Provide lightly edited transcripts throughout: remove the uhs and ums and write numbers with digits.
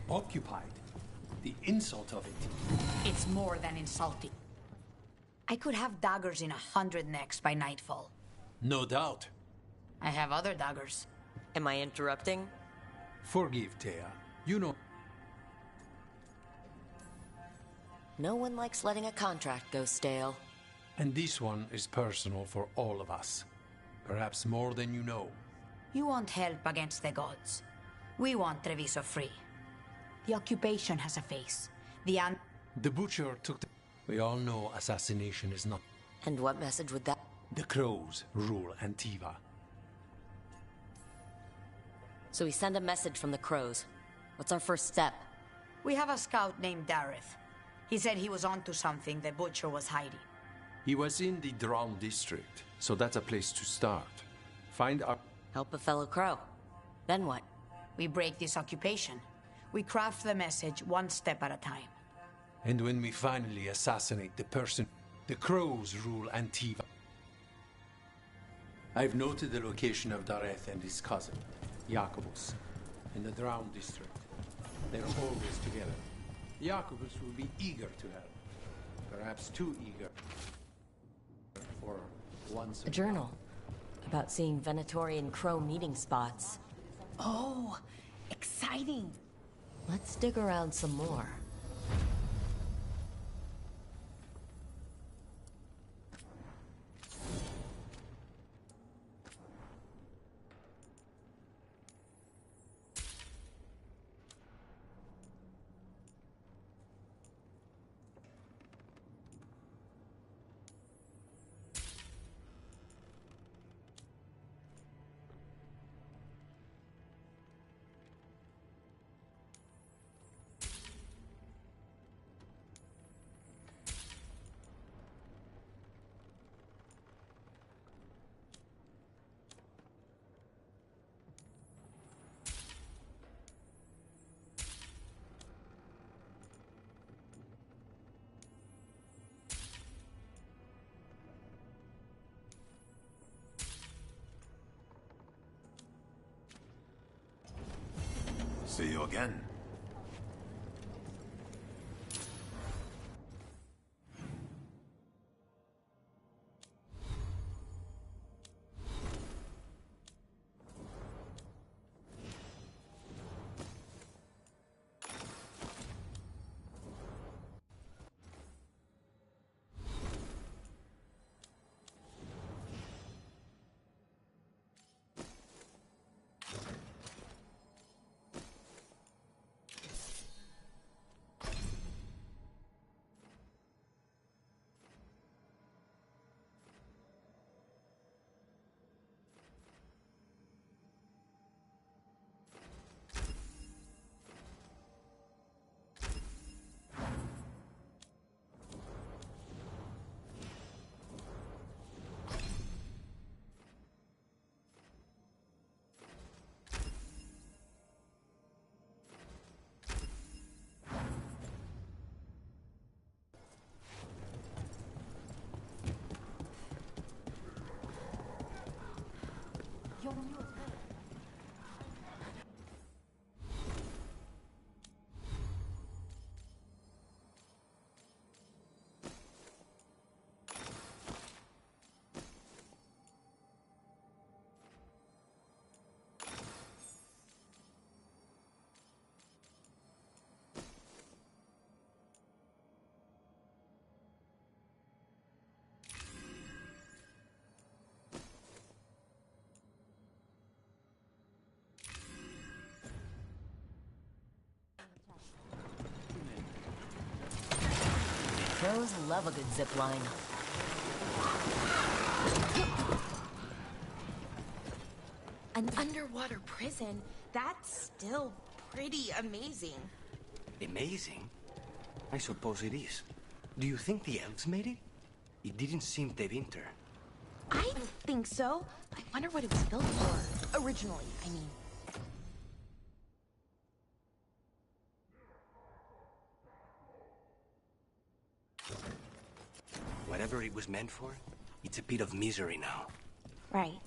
Occupied. The insult of it. It's more than insulting. I could have daggers in 100 necks by nightfall. No doubt. I have other daggers. Am I interrupting? Forgive, Thea. You know... No one likes letting a contract go stale. And this one is personal for all of us. Perhaps more than you know. You want help against the gods. We want Treviso free. The occupation has a face. The butcher took the... We all know assassination is not... And what message would that... The crows rule Antiva. So we send a message from the crows. What's our first step? We have a scout named Dareth. He said he was onto something the butcher was hiding. He was in the Drown district, so that's a place to start. Find our... Help a fellow crow. Then what? We break this occupation. We craft the message one step at a time. And when we finally assassinate the person, the crows rule Antiva. I've noted the location of Dareth and his cousin, Jacobus, in the Drown district. They're always together. Jacobus will be eager to help. Perhaps too eager. For once... A journal. About seeing Venatorian crow meeting spots. Oh, exciting! Let's dig around some more. See you again. Crows love a good zip line. An underwater prison? That's still pretty amazing. Amazing? I suppose it is. Do you think the elves made it? It didn't seem de winter. I think so. I wonder what it was built for. Originally, I mean. Whatever it was meant for, it's a pit of misery now. Right.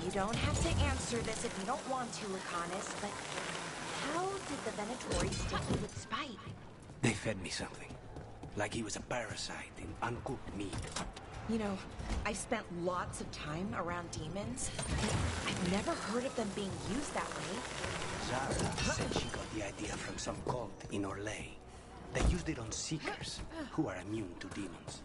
You don't have to answer this if you don't want to, Laconis, but how did the Venatori stick you with spite? They fed me something. Like he was a parasite in uncooked meat. You know, I've spent lots of time around demons, but I've never heard of them being used that way. Zara said she got the idea from some cult in Orlais. They used it on seekers, who are immune to demons.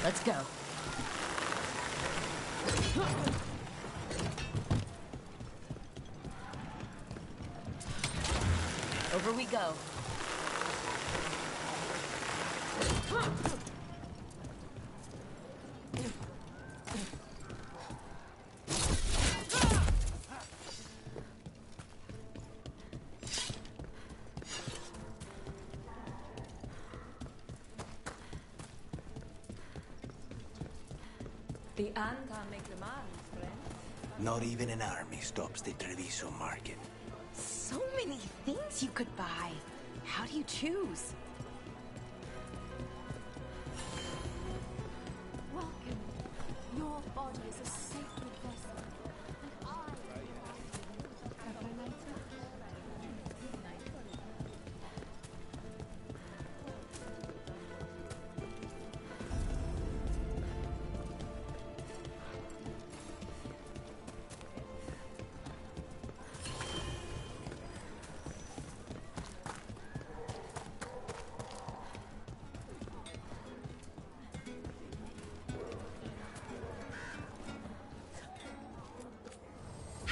Let's go. Over we go. The Anta make the man, friend. Not even an army stops the Treviso market. So many things you could buy. How do you choose? Welcome. Your body is a sacred vessel. And I... Have I night? Good night.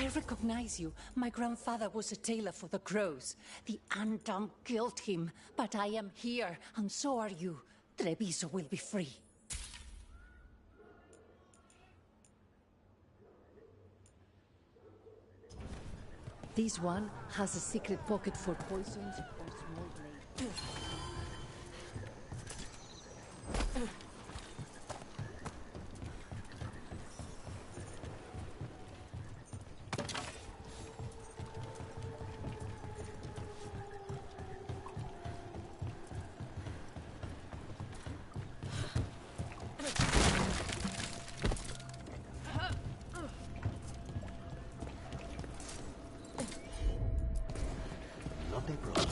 I recognize you. My grandfather was a tailor for the Crows. The Andam killed him, but I am here, and so are you. Treviso will be free. This one has a secret pocket for poisons or small blades. Not a problem.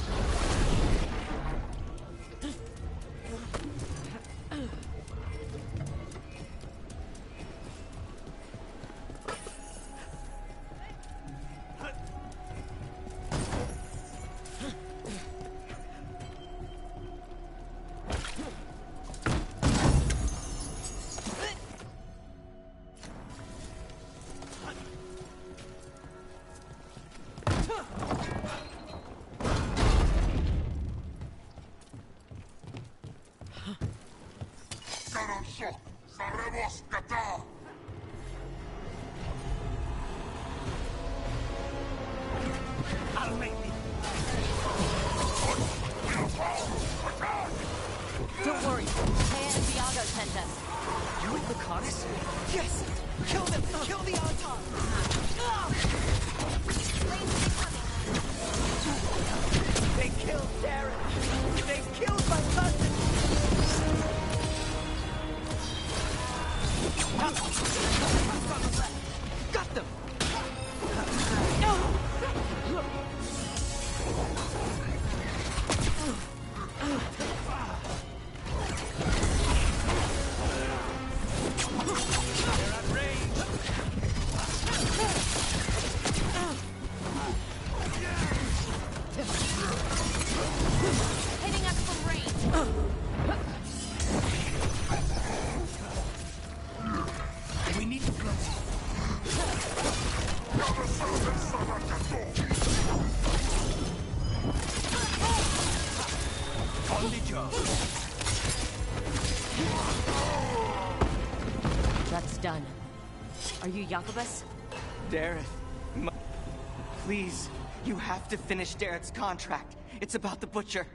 Don't worry. Tay and Viago sent us. You and Laconis? Yes! Kill them! Kill the Anton! They killed Darren! They killed my cousin! Got them! Hitting us from range. We need done. Are you Jacobus? Dareth, please, you have to finish Dareth's contract. It's about the Butcher.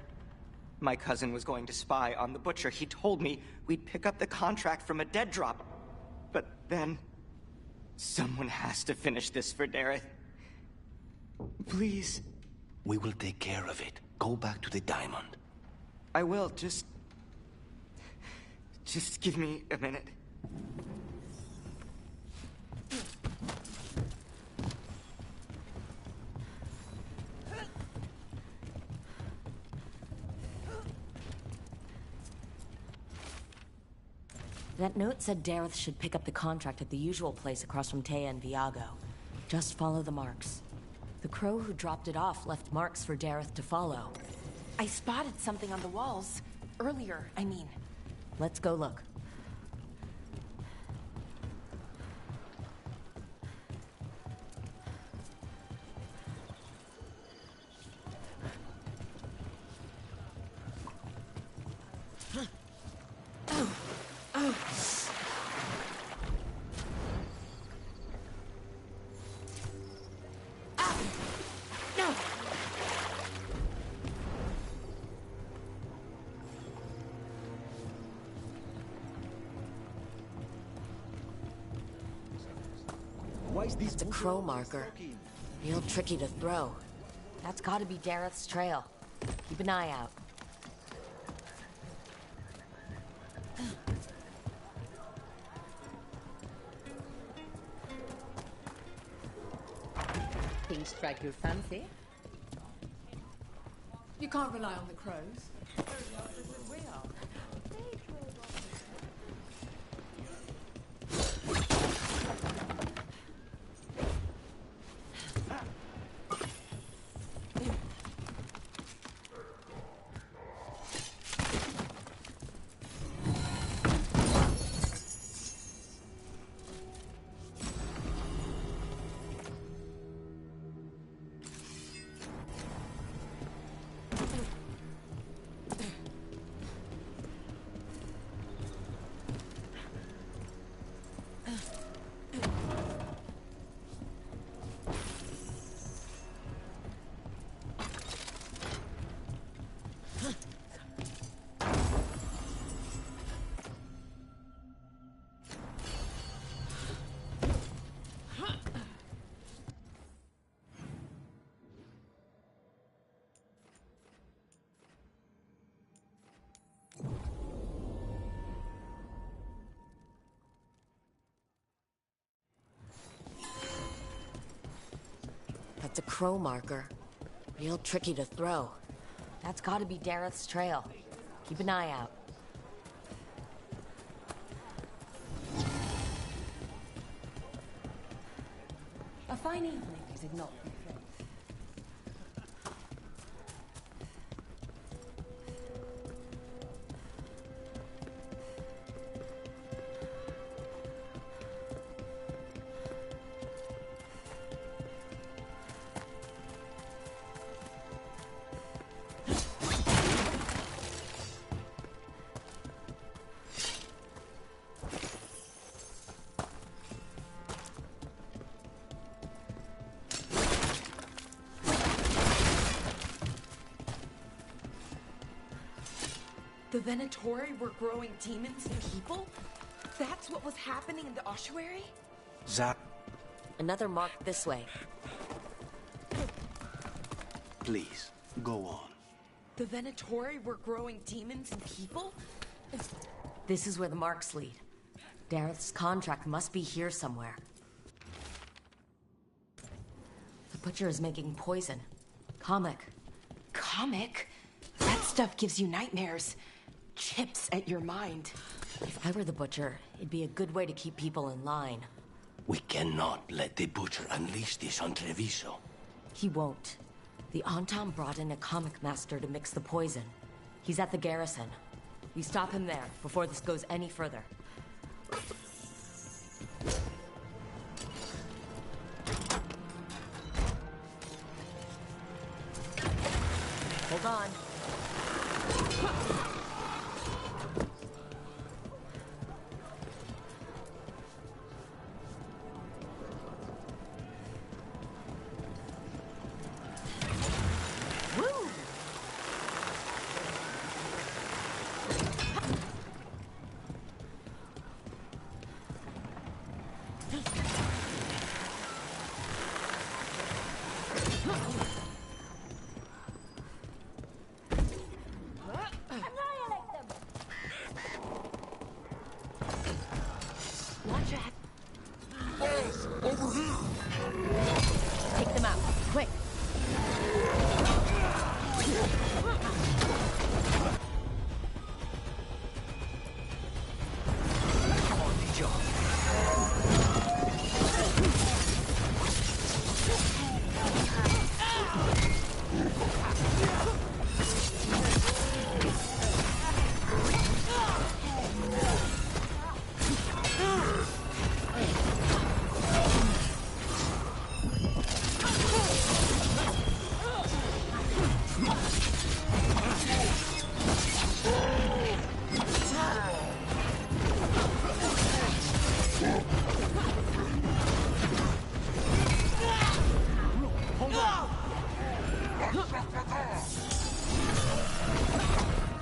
My cousin was going to spy on the Butcher. He told me we'd pick up the contract from a dead drop. But then... someone has to finish this for Dareth. Please. We will take care of it. Go back to the diamond. I will, just give me a minute. That note said Dareth should pick up the contract at the usual place across from Taya and Viago. Just follow the marks. The crow who dropped it off left marks for Dareth to follow. I spotted something on the walls. Earlier, I mean. Let's go look. It's a crow marker. Real tricky to throw. That's gotta be Dareth's trail. Keep an eye out. Things strike your fancy? You can't rely on the crows. We are. That's a crow marker. Real tricky to throw. That's gotta be Dareth's trail. Keep an eye out. A fine evening, is it not? The Venatori were growing demons and people? That's what was happening in the ossuary? Zap, Another mark this way. please, go on. The Venatori were growing demons and people? This is where the marks lead. Dareth's contract must be here somewhere. The Butcher is making poison. Comic. Comic? That stuff gives you nightmares. Chips at your mind. If I were the Butcher, it'd be a good way to keep people in line. We cannot let the Butcher unleash this on Treviso. He won't. The Antam brought in a comic master to mix the poison. He's at the garrison. We stop him there, before this goes any further. Hold on. Watch out. Over here. Take them out, quick. Come on, Nijo.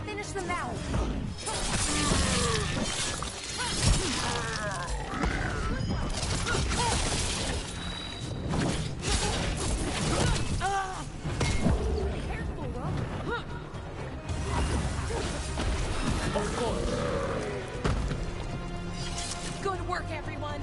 Finish them now. Good work, everyone.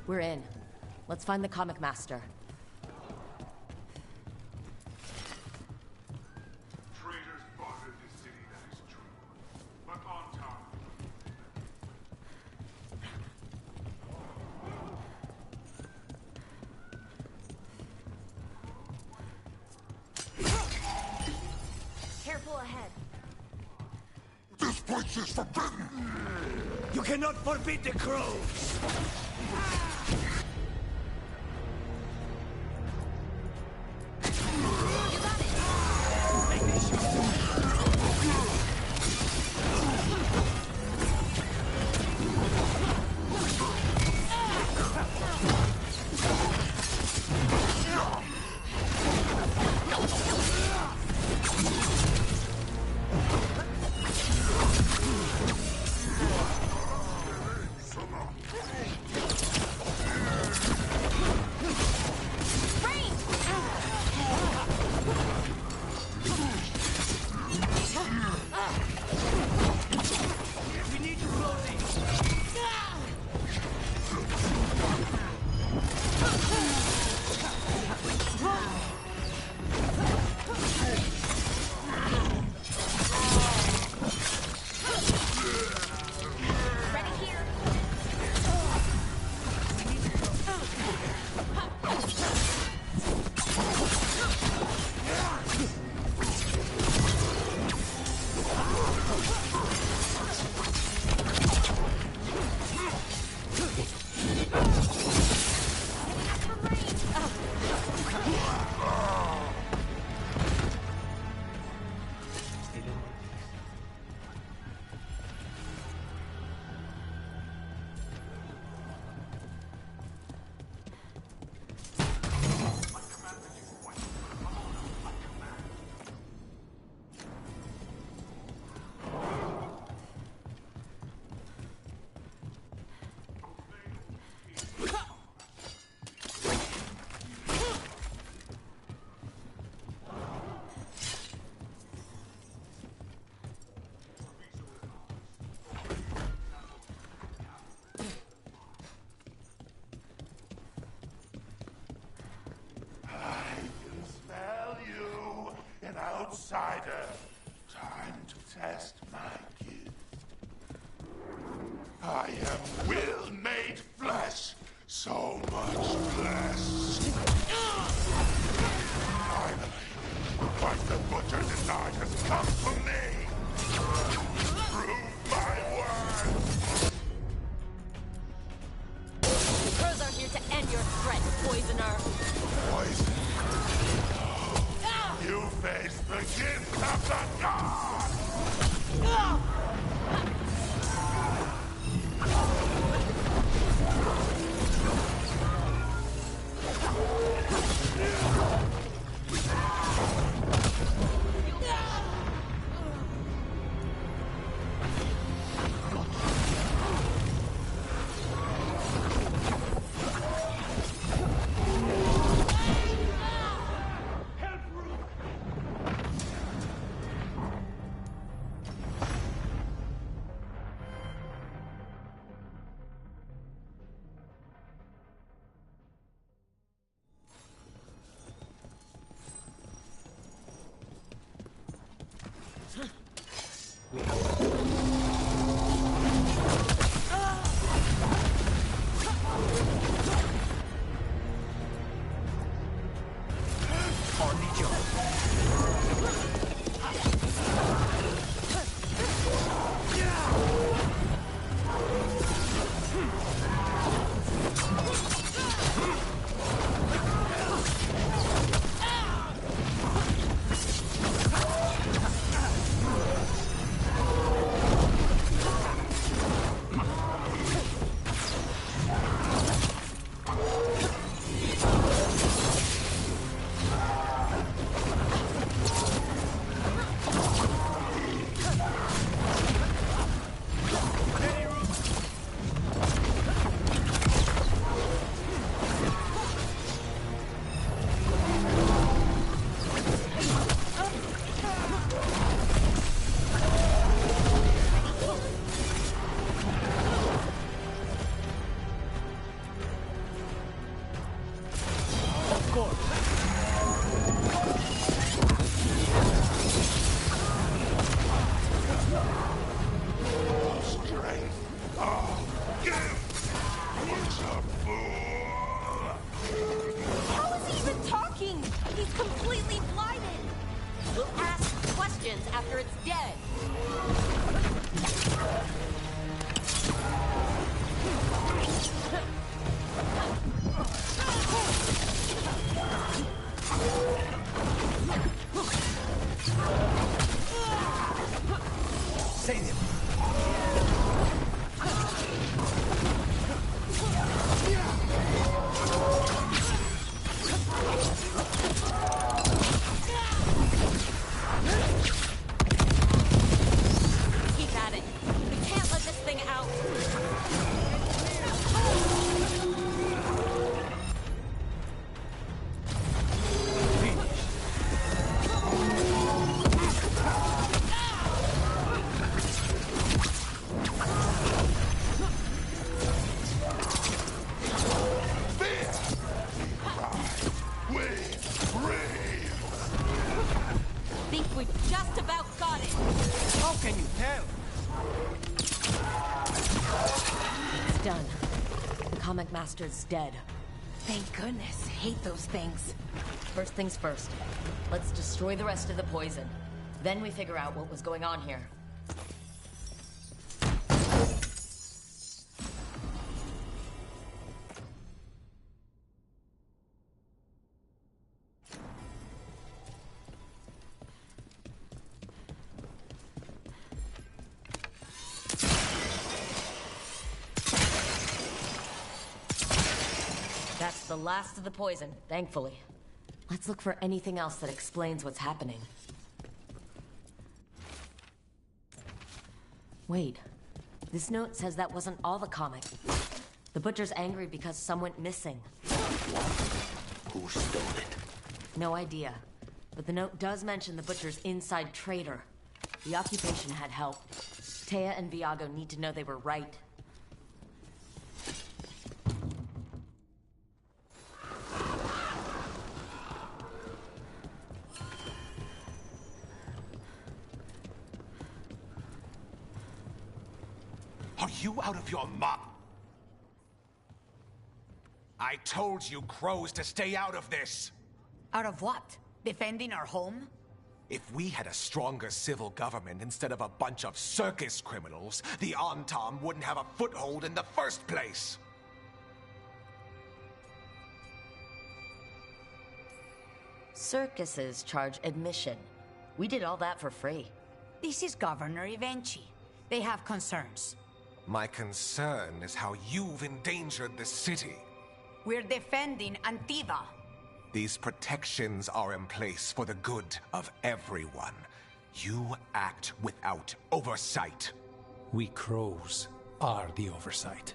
We're in. Let's find the comic master. Traitors bothered the city, that is true. But on time. Careful ahead. This place is forbidden! You cannot forbid the crows! outsider. Time to test my gift. I am will made flesh. So much flesh. Finally, what the butcher denied has come for me. Prove my worth. The crows are here to end your threat, poisoner. Poison. You face the gift of the god! After it's dead. Save him. Keep at it. We can't let this thing out. Think we just about got it. How can you tell? It's done. The comic master's dead. Thank goodness. Hate those things. First things first. Let's destroy the rest of the poison. Then we figure out what was going on here. That's the last of the poison, thankfully. Let's look for anything else that explains what's happening. Wait. This note says that wasn't all the comic. The Butcher's angry because some went missing. Who stole it? No idea. But the note does mention the Butcher's inside traitor. The occupation had help. Taya and Viago need to know they were right. you out of your mind? I told you crows to stay out of this! Out of what? Defending our home? If we had a stronger civil government instead of a bunch of circus criminals, the Antam wouldn't have a foothold in the first place! Circuses charge admission. We did all that for free. This is Governor Evenchi. They have concerns. My concern is how you've endangered the city. We're defending Antiva. These protections are in place for the good of everyone. You act without oversight. We crows are the oversight.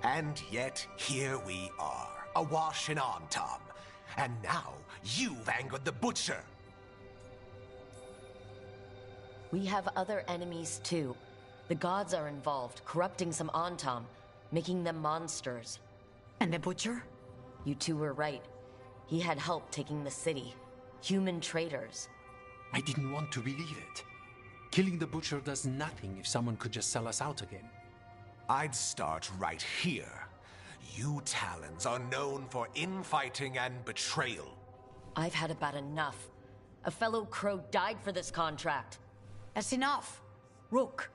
And yet, here we are, awash in Antam. And now, you've angered the Butcher. We have other enemies too. The gods are involved, corrupting some Antam, making them monsters. And the Butcher? You two were right. He had help taking the city. Human traitors. I didn't want to believe it. Killing the Butcher does nothing if someone could just sell us out again. I'd start right here. You Talons are known for infighting and betrayal. I've had about enough. A fellow crow died for this contract. That's enough. Rook,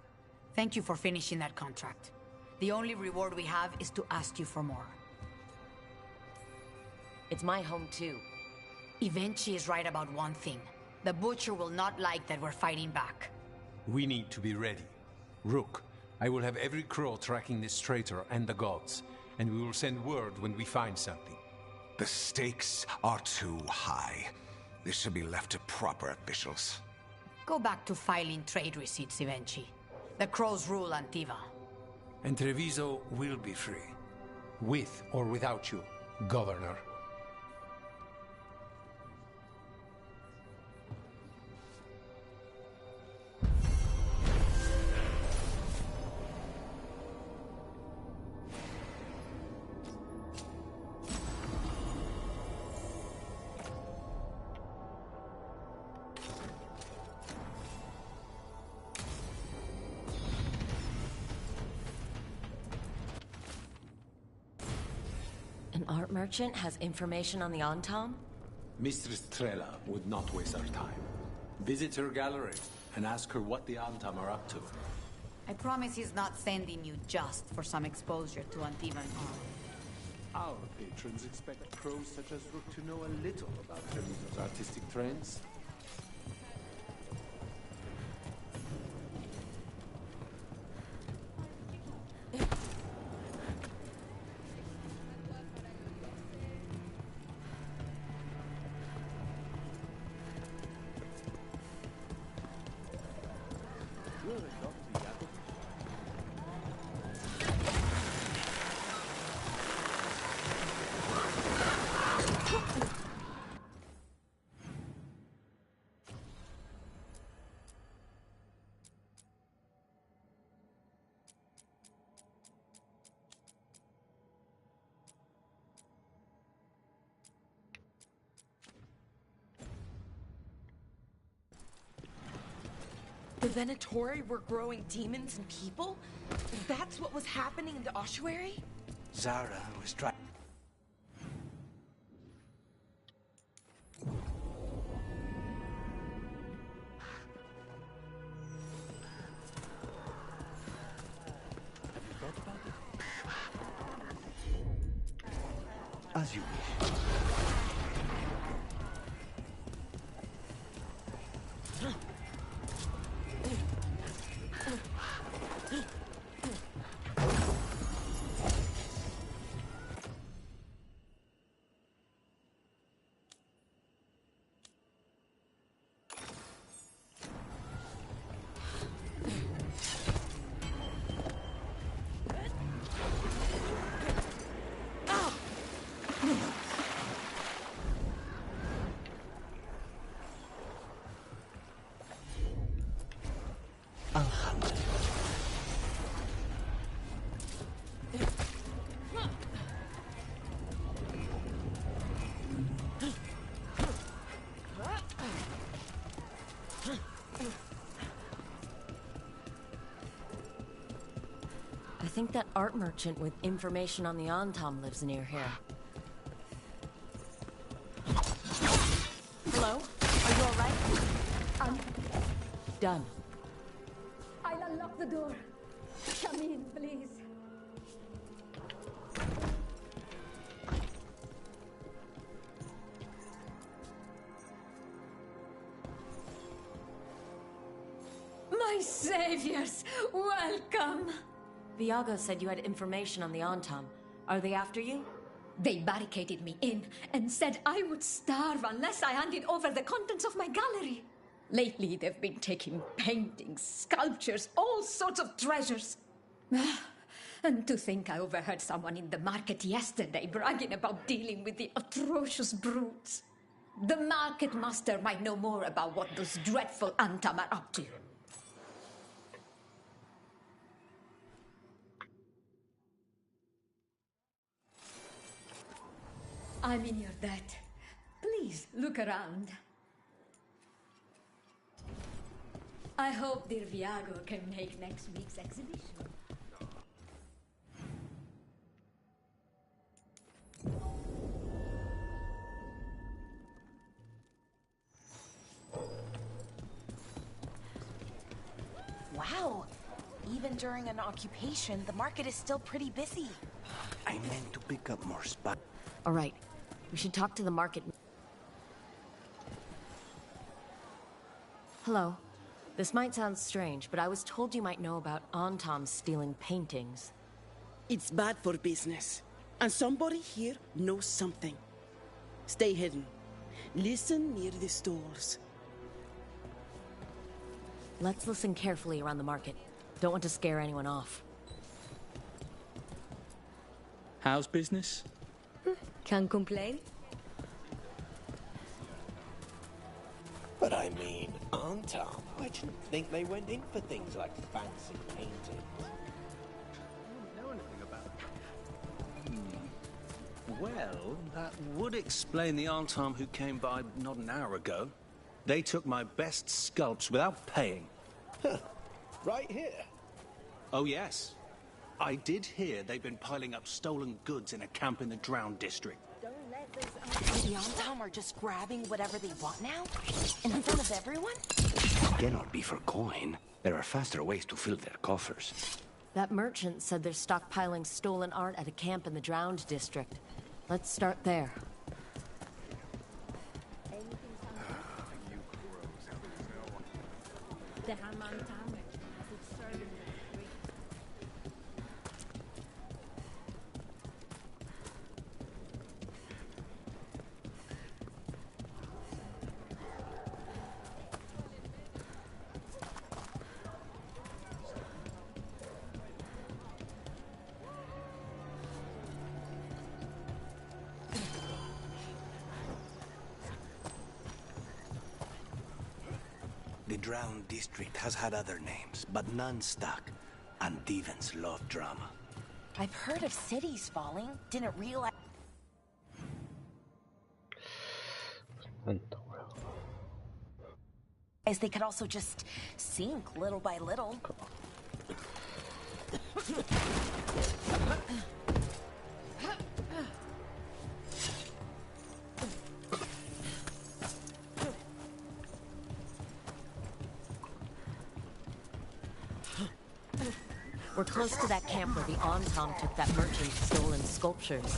thank you for finishing that contract. The only reward we have is to ask you for more. It's my home too. Evenchi is right about one thing. The Butcher will not like that we're fighting back. We need to be ready. Rook, I will have every crow tracking this traitor and the gods, and we will send word when we find something. The stakes are too high. This should be left to proper officials. Go back to filing trade receipts, Evenchi. The crows rule Antiva. And Treviso will be free. With or without you, Governor. An art merchant has information on the Antam? Mistress Trella would not waste our time. Visit her gallery and ask her what the Antam are up to. I promise he's not sending you just for some exposure to Antivan Our patrons expect crows such as Rook to know a little about Treviso's artistic trends. The Venatori were growing demons and people? That's what was happening in the ossuary? Zara was trying. Have you thought about it? As you wish. think that art merchant with information on the Antam lives near here. Hello? Are you alright? Done. I'll unlock the door. Come in, please. My saviors, welcome! Viago said you had information on the Antam. Are they after you? They barricaded me in and said I would starve unless I handed over the contents of my gallery. Lately, they've been taking paintings, sculptures, all sorts of treasures. And to think I overheard someone in the market yesterday bragging about dealing with the atrocious brutes. The market master might know more about what those dreadful Antam are up to. I'm in your debt. Please look around. I hope dear Viago can make next week's exhibition. Wow. Even during an occupation, the market is still pretty busy. I meant to pick up more spice. All right. We should talk to the market. Hello. This might sound strange, but I was told you might know about Antam stealing paintings. It's bad for business. And somebody here knows something. Stay hidden. Listen near the stores. Let's listen carefully around the market. Don't want to scare anyone off. How's business? Can't complain. But I mean, Antam, I didn't think they went in for things like fancy paintings. I don't know anything about it. Well, that would explain the Antam who came by not an hour ago. They took my best sculpts without paying. Right here? Oh, yes. I did hear they've been piling up stolen goods in a camp in the Drowned District. The Antam are just grabbing whatever they want now? In front of everyone? It cannot be for coin. There are faster ways to fill their coffers. That merchant said they're stockpiling stolen art at a camp in the Drowned District. Let's start there. The Drowned District has had other names, but none stuck. And Devons love drama. I've heard of cities falling. Didn't realize... As they could also just sink little by little. We're close to that camp where the Antam took that merchant's stolen sculptures.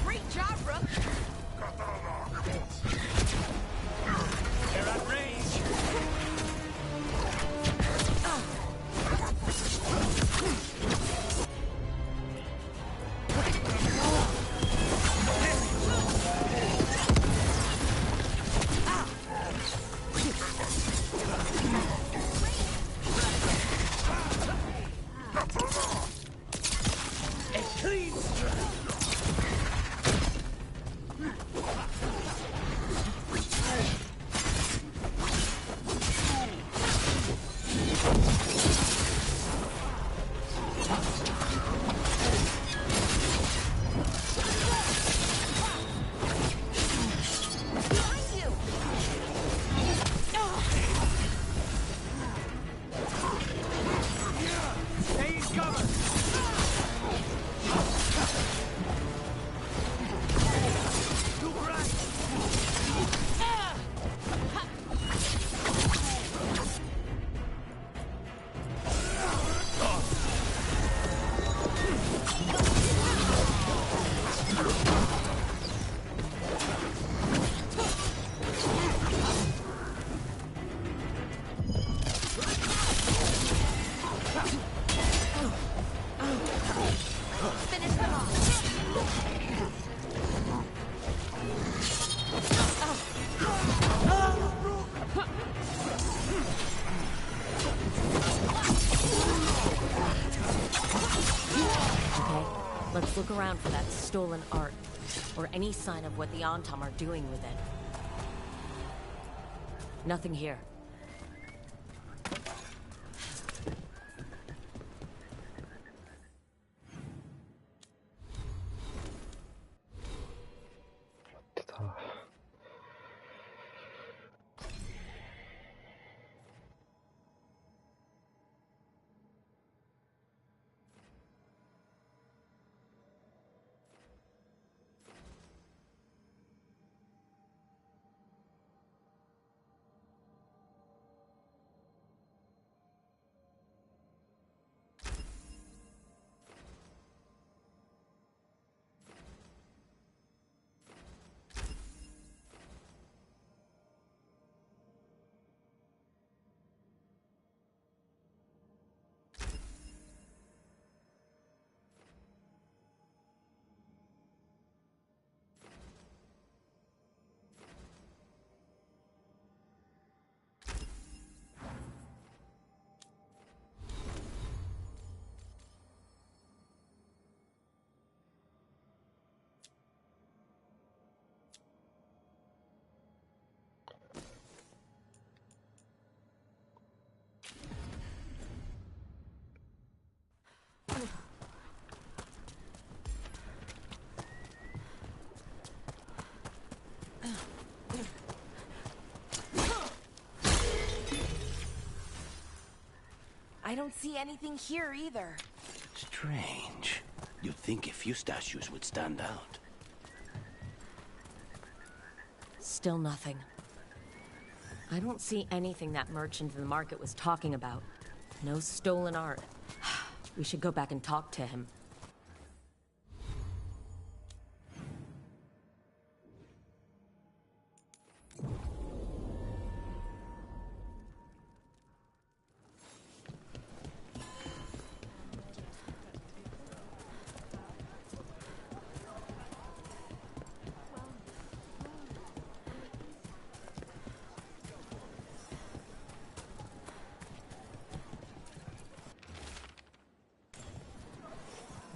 Great job, Look around for that stolen art, or any sign of what the Antam are doing with it. Nothing here. I don't see anything here either. Strange. You'd think a few statues would stand out. Still nothing. I don't see anything that merchant in the market was talking about. No stolen art. We should go back and talk to him.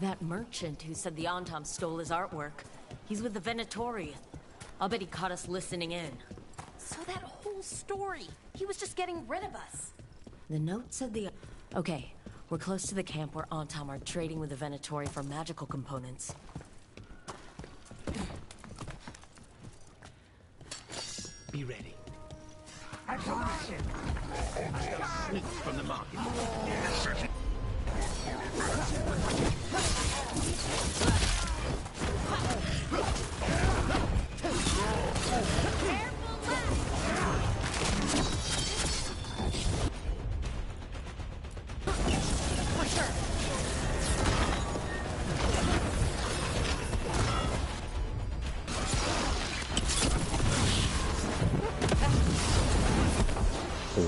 That merchant who said the Antam stole his artwork. He's with the Venatori. I'll bet he caught us listening in. So that whole story, he was just getting rid of us. The note said the... Okay, we're close to the camp where Antam are trading with the Venatori for magical components. Be ready. I promise you. Sneak from the market.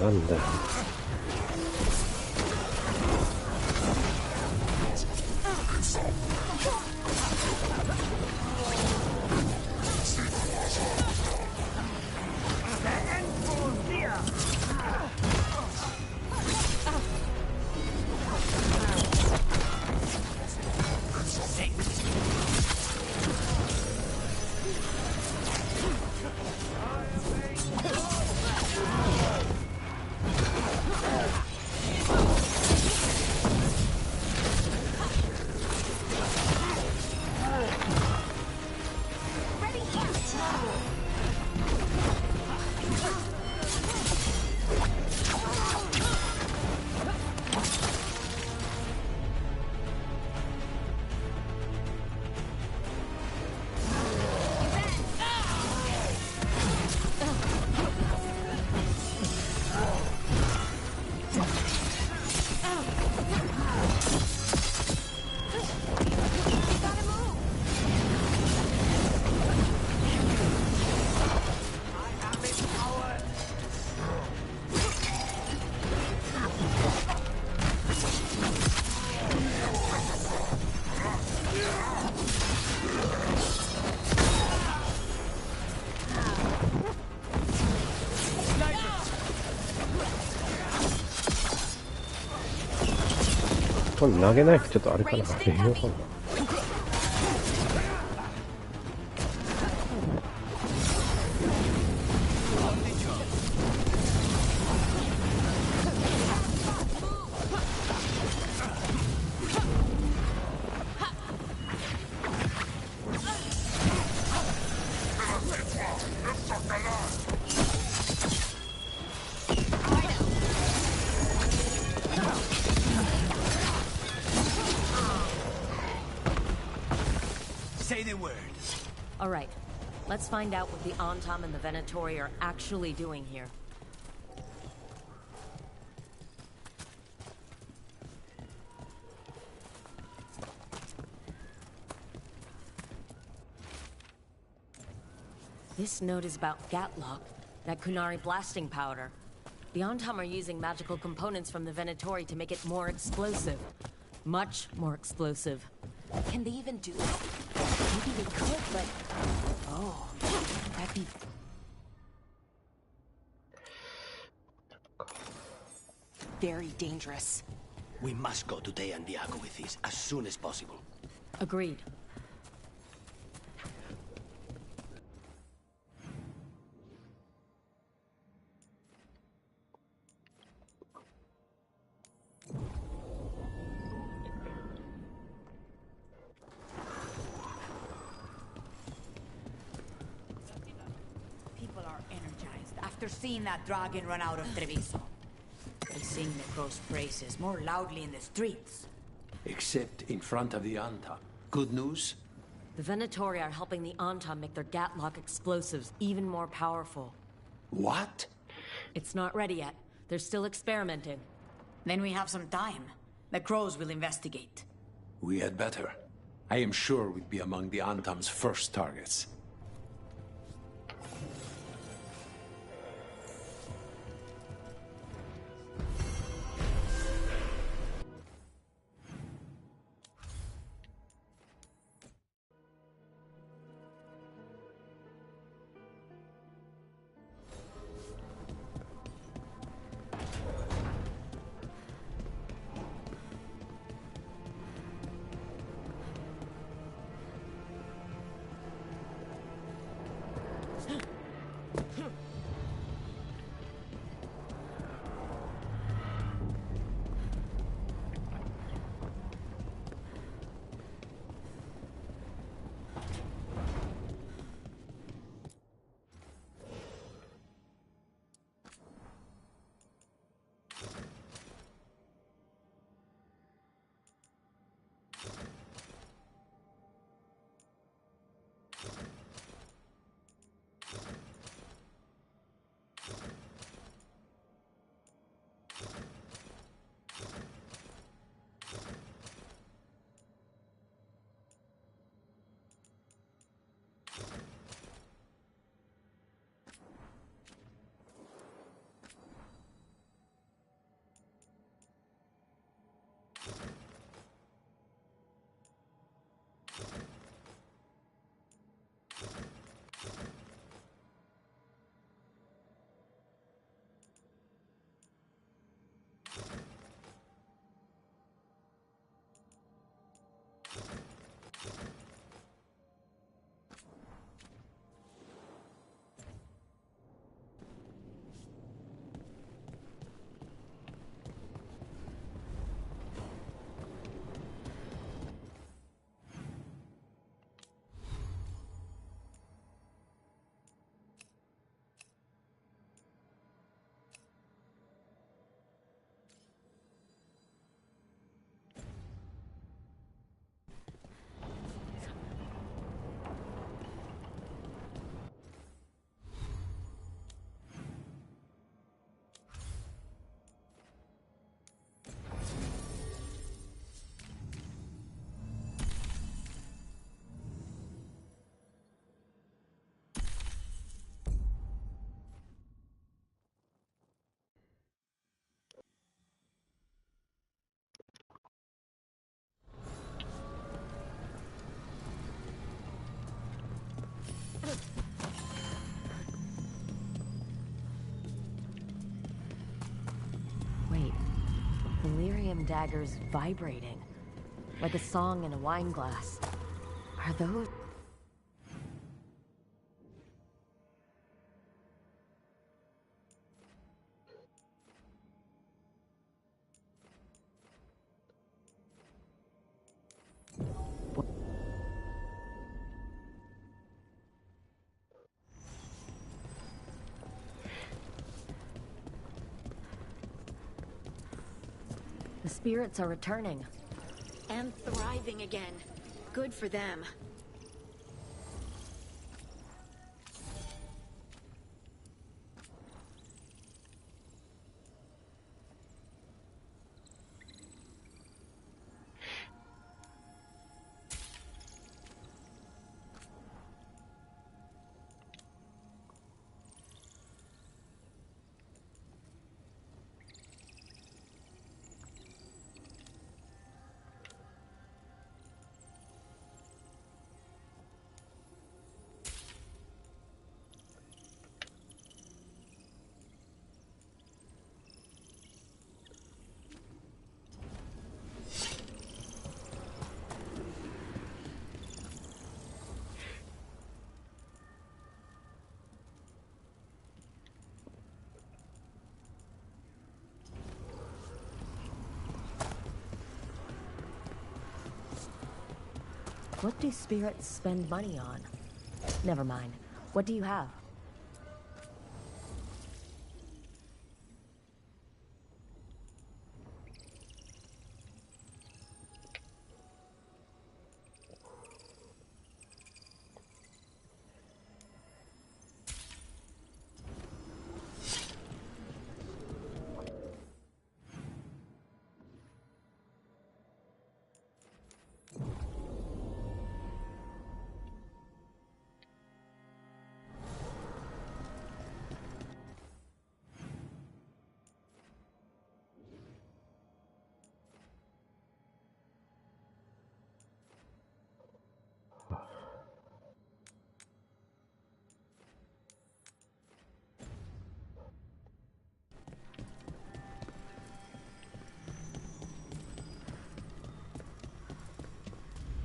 なんだよ。これ投げないとちょっとあれかな、微妙かな。All right, let's find out what the Antam and the Venatori are actually doing here. This note is about Gatlock, that Kunari blasting powder. The Antam are using magical components from the Venatori to make it more explosive. Much more explosive. Can they even do that? Maybe they could, but... Oh, that'd be... very dangerous. We must go to Taya and Viago with this as soon as possible. Agreed. People are energized after seeing that dragon run out of Treviso. They sing the crow's praises more loudly in the streets. Except in front of the Antam. Good news? The Venatori are helping the Antam make their Gatlock explosives even more powerful. What? It's not ready yet. They're still experimenting. Then we have some time. The crows will investigate. We had better. I am sure we'd be among the Antam's first targets. Delirium daggers vibrating, like a song in a wine glass. Are those... The spirits are returning. And thriving again. Good for them. What do spirits spend money on? Never mind. What do you have?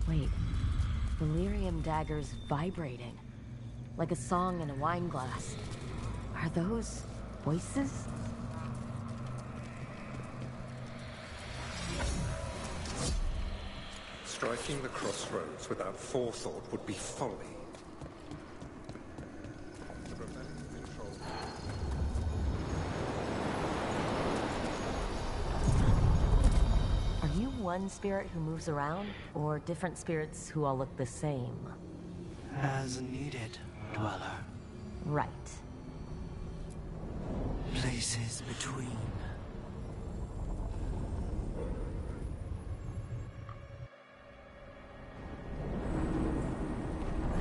Wait, Delirium Dagger's vibrating. Like a song in a wine glass. Are those voices? Striking the crossroads without forethought would be folly. Are you one spirit who moves around, or different spirits who all look the same? As needed, Dweller. Right. Places between.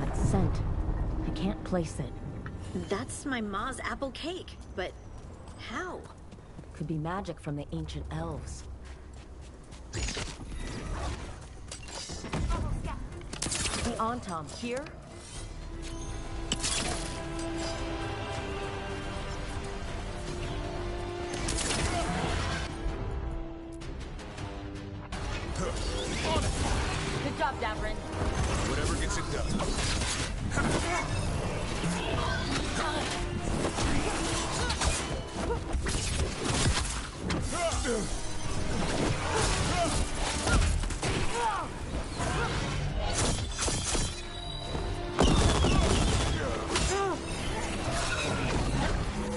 That scent. I can't place it. That's my ma's apple cake, but how? Could be magic from the ancient elves. The Antom here? Good job, Davrin. Whatever gets it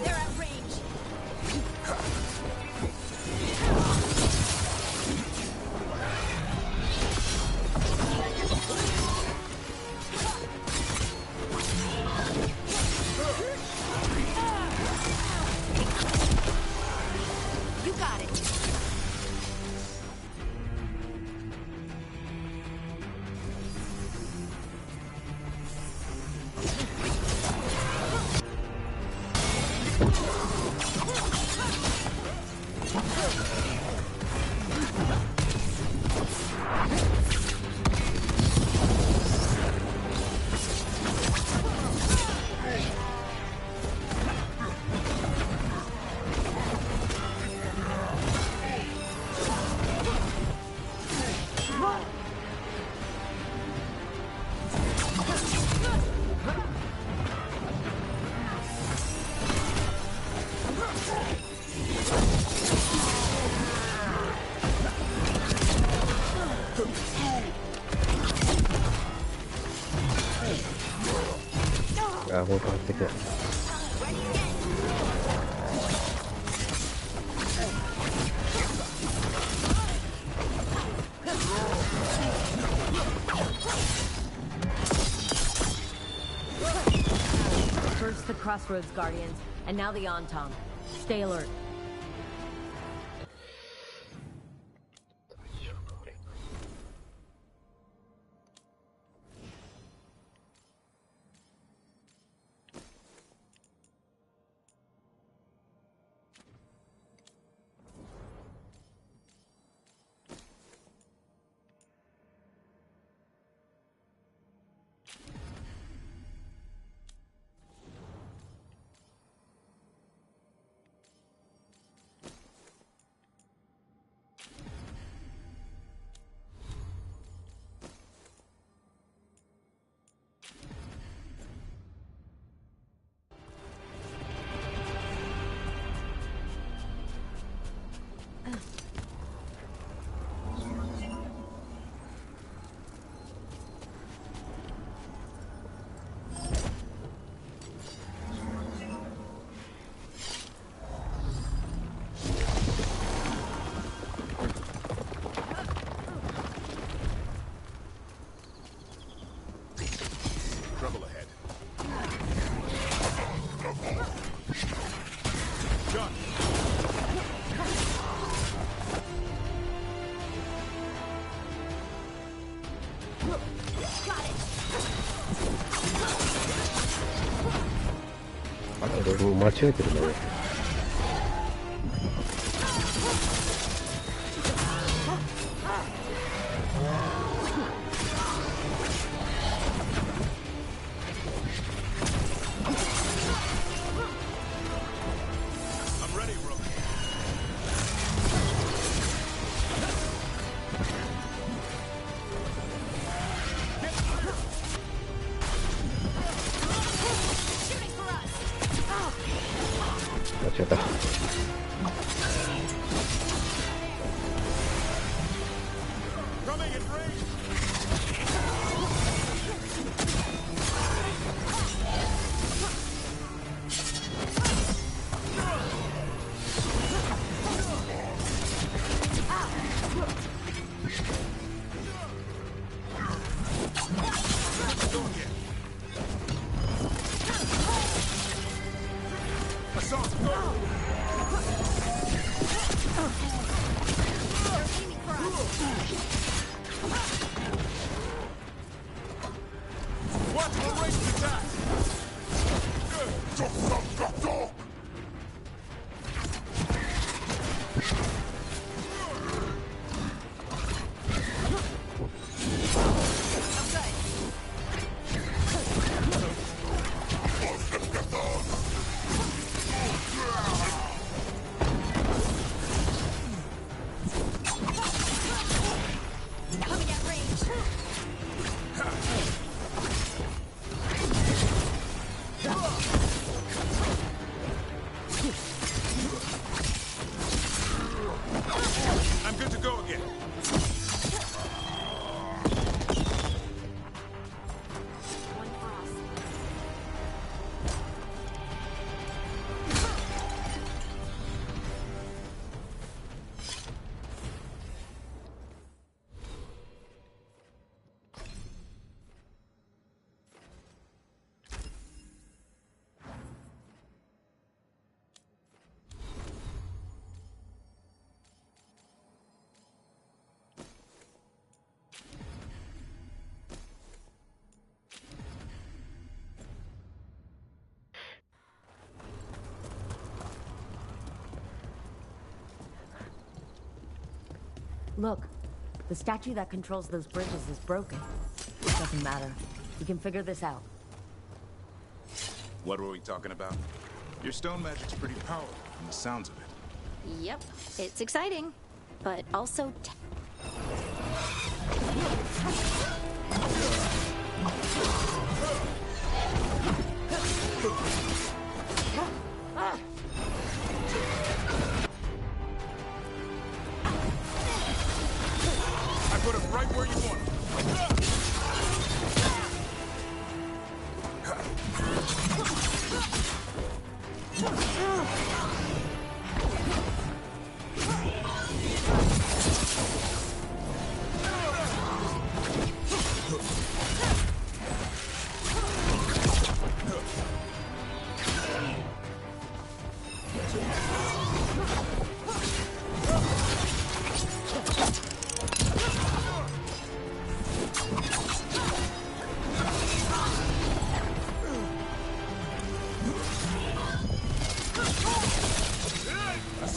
They're at range. You got it.これ変わってくる。First the Crossroads Guardians, and now the Antom. Stay alert. Done. 너무 맞춰야 되네. 맞췄다. Look, the statue that controls those bridges is broken. It doesn't matter. We can figure this out. What were we talking about? Your stone magic's pretty powerful, from the sounds of it. Yep, it's exciting, but also I put him right where you want him.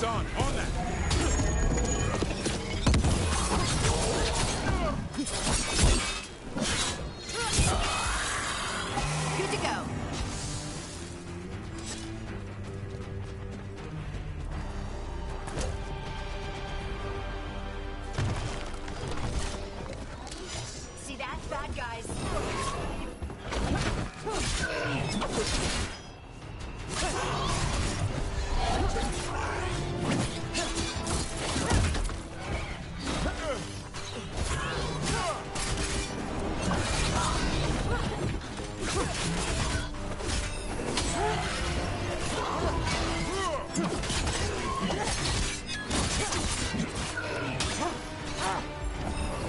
On that. Good to go. See that? Bad guys.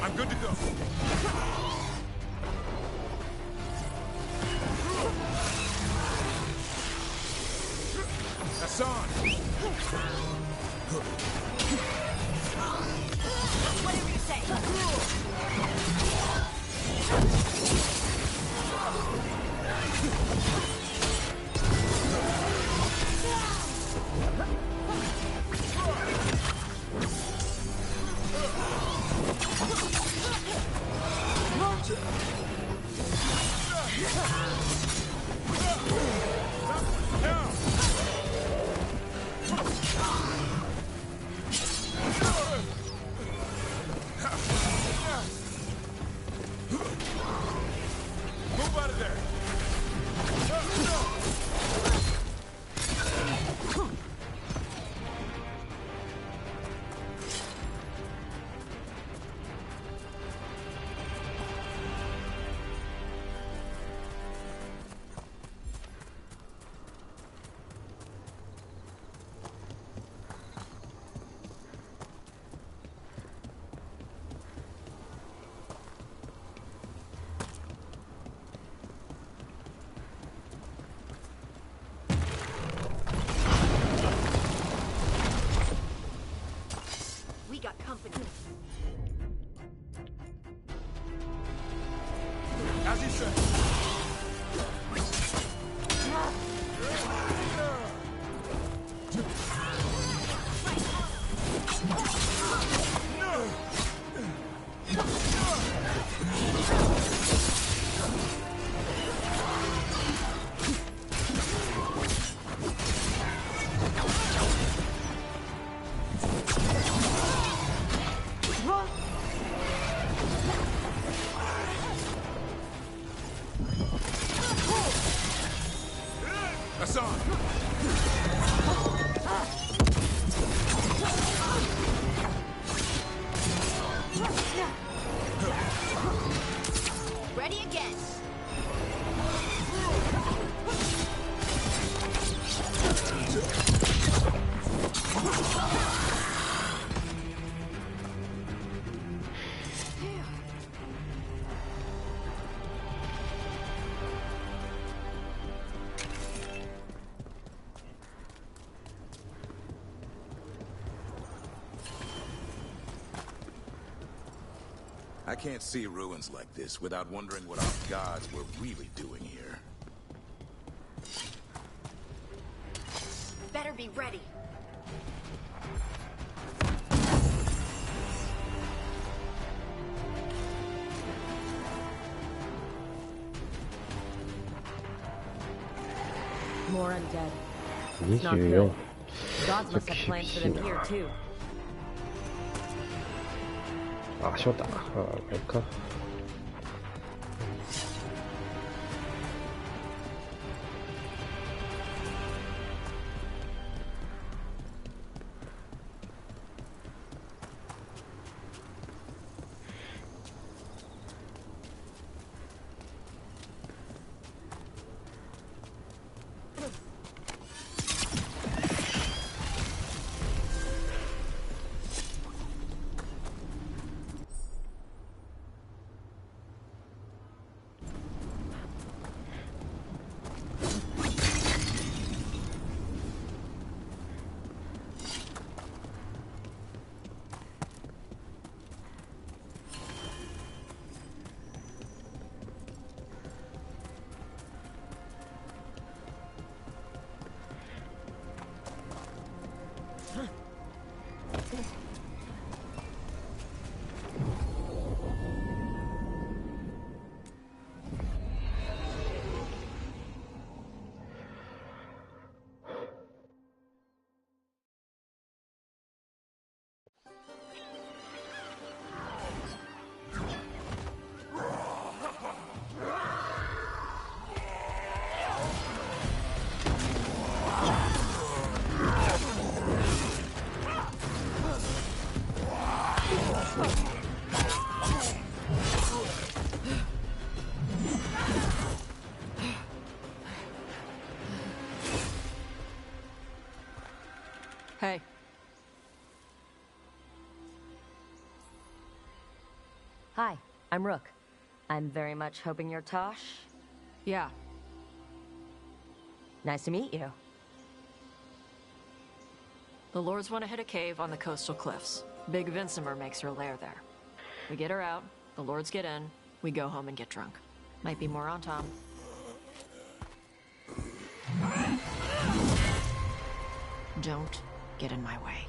I'm good to go. That's on. Whatever you say. Move out of there! We got company. As you said. That's on. Ready again. I can't see ruins like this without wondering what our gods were really doing here. Better be ready. More undead. Not 24 good. Gods must have plans for them here too. あ、翔太。あ、これか。Hey. Hi, I'm Rook. I'm very much hoping you're Tosh. Yeah. Nice to meet you. The Lords want to hit a cave on the coastal cliffs. Big Vincimer makes her lair there. We get her out, the Lords get in, we go home and get drunk. Might be more on Tom. Don't get in my way.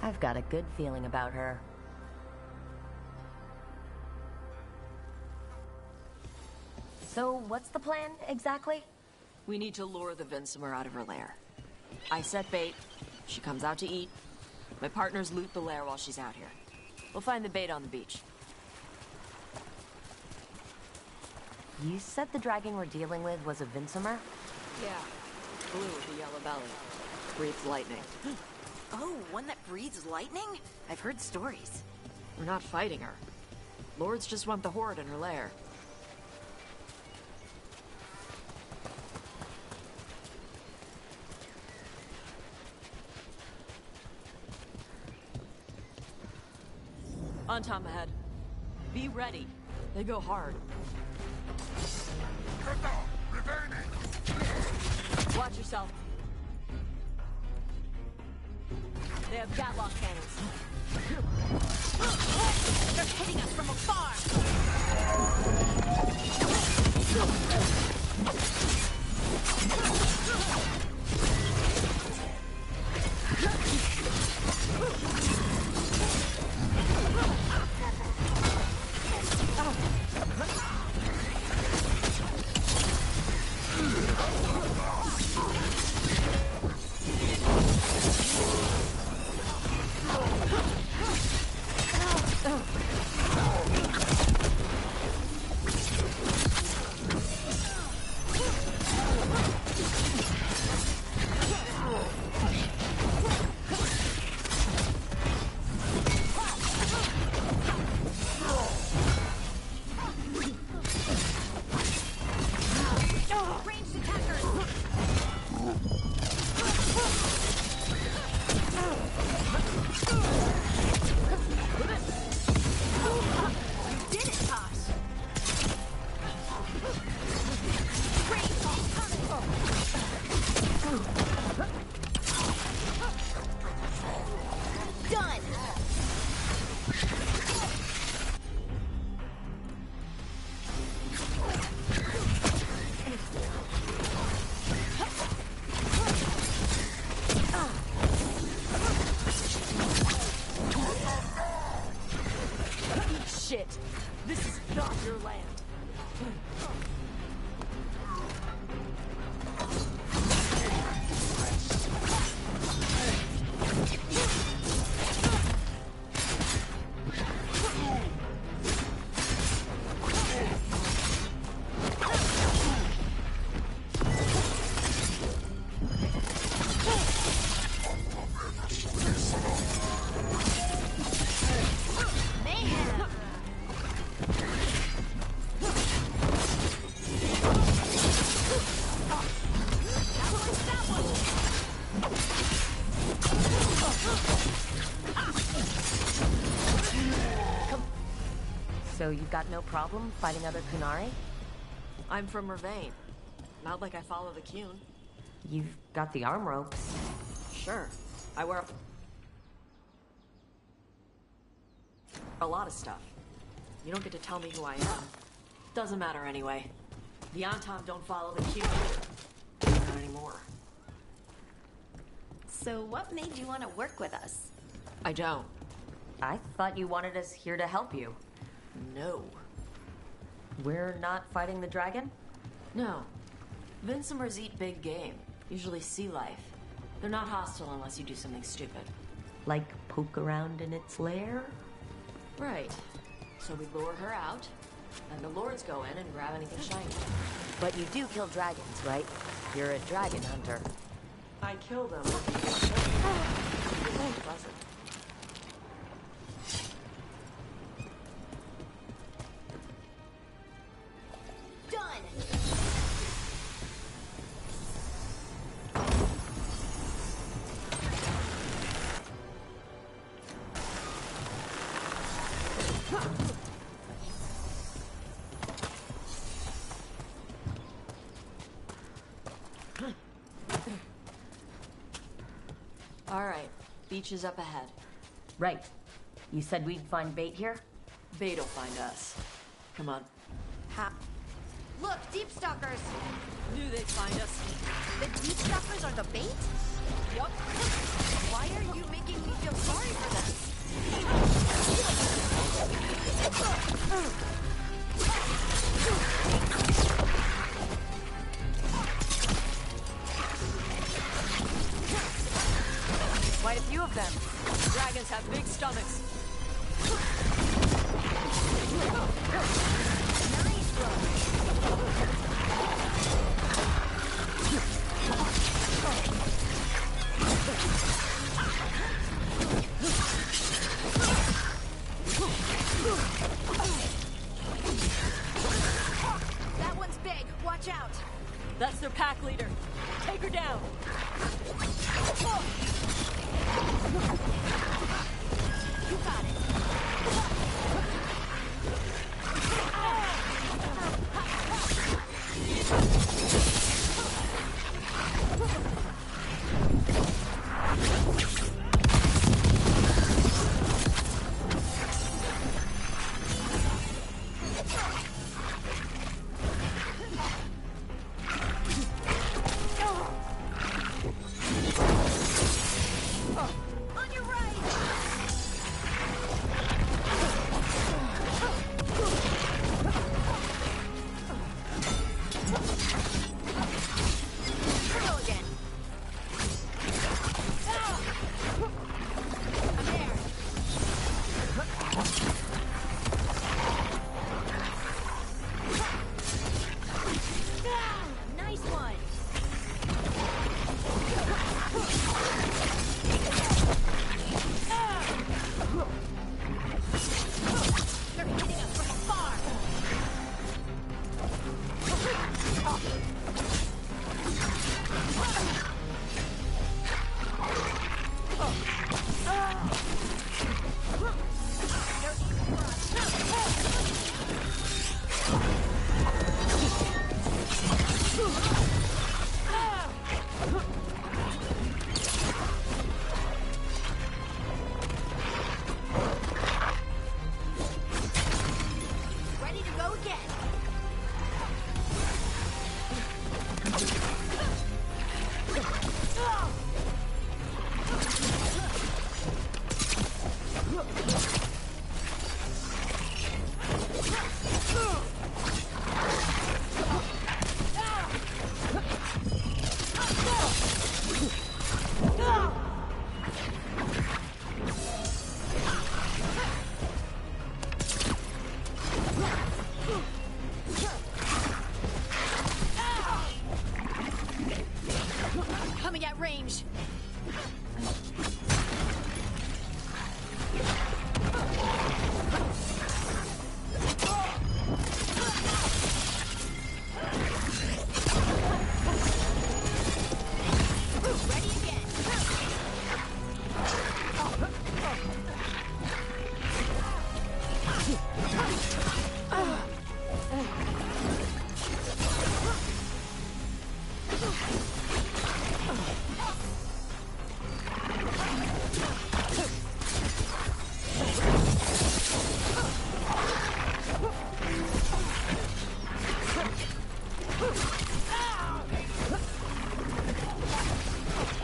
I've got a good feeling about her. So, what's the plan, exactly? We need to lure the Vincimer out of her lair. I set bait, she comes out to eat. My partners loot the lair while she's out here. We'll find the bait on the beach. You said the dragon we're dealing with was a Vincimer? Yeah. Blue with a yellow belly. Breathes lightning. Oh, one that breathes lightning? I've heard stories. We're not fighting her. Lords just want the horde in her lair. On Tom ahead. Be ready. They go hard. Watch yourself. They have Gatlock cannons. They're hitting us from afar! So you've got no problem fighting other Kunari? I'm from Mervain. Not like I follow the Qun. You've got the arm ropes. Sure. I wear a lot of stuff. You don't get to tell me who I am. Doesn't matter anyway. The Antom don't follow the Qun. Not anymore. So what made you want to work with us? I don't. I thought you wanted us here to help you. No. We're not fighting the dragon? No. Vincimers eat big game, usually sea life. They're not hostile unless you do something stupid. Like poke around in its lair? Right. So we lure her out, and the Lords go in and grab anything shiny. But you do kill dragons, right? You're a dragon hunter. I kill them. It's pleasant. All right, beach is up ahead. Right. You said we'd find bait here? Bait'll find us. Come on. Look, deep stalkers! Knew they'd find us. The deep stalkers are the bait? Yup. Why are you making me feel sorry for them? Quite a few of them. Dragons have big stomachs. That one's big. Watch out. That's their pack leader. Take her down. You got it. On your right. Go again. I'm there. Nice one. They're hitting us from afar. Ready to go again. Coming at range. Ready again.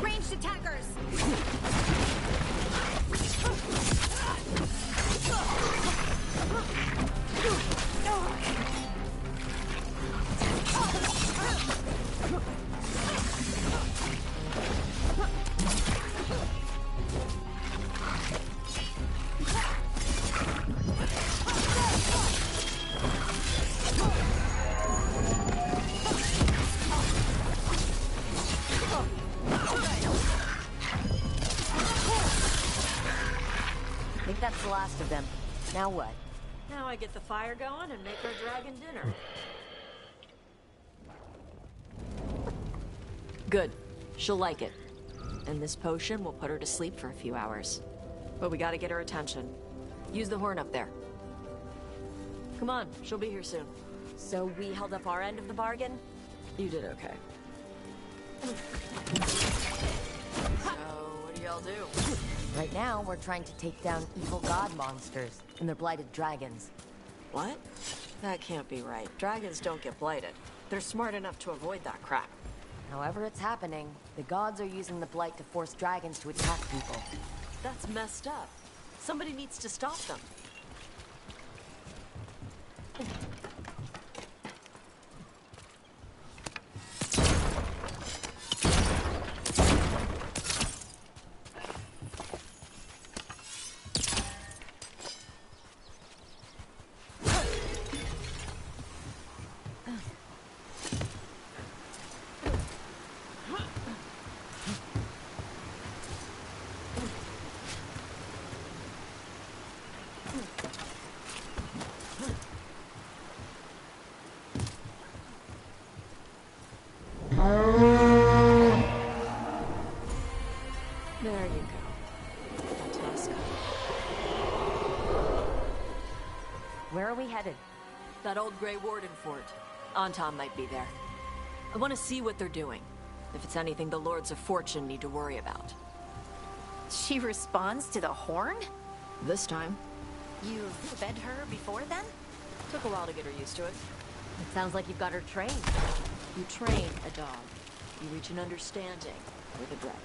Ranged attackers. I think that's the last of them. Now what? Now I get the fire going and make our dragon dinner. Good. She'll like it. And this potion will put her to sleep for a few hours. But we gotta get her attention. Use the horn up there. Come on, she'll be here soon. So we held up our end of the bargain? You did okay. So, what are y'all do. Right now, we're trying to take down evil god monsters and their blighted dragons. What? That can't be right. Dragons don't get blighted. They're smart enough to avoid that crap. However it's happening, the gods are using the blight to force dragons to attack people. That's messed up. Somebody needs to stop them. There you go. Fantastic. Where are we headed? That old Grey Warden fort. Anton might be there. I want to see what they're doing. If it's anything the Lords of Fortune need to worry about. She responds to the horn? This time. You've fed her before then? Took a while to get her used to it. It sounds like you've got her trained. You train a dog. You reach an understanding with a dragon.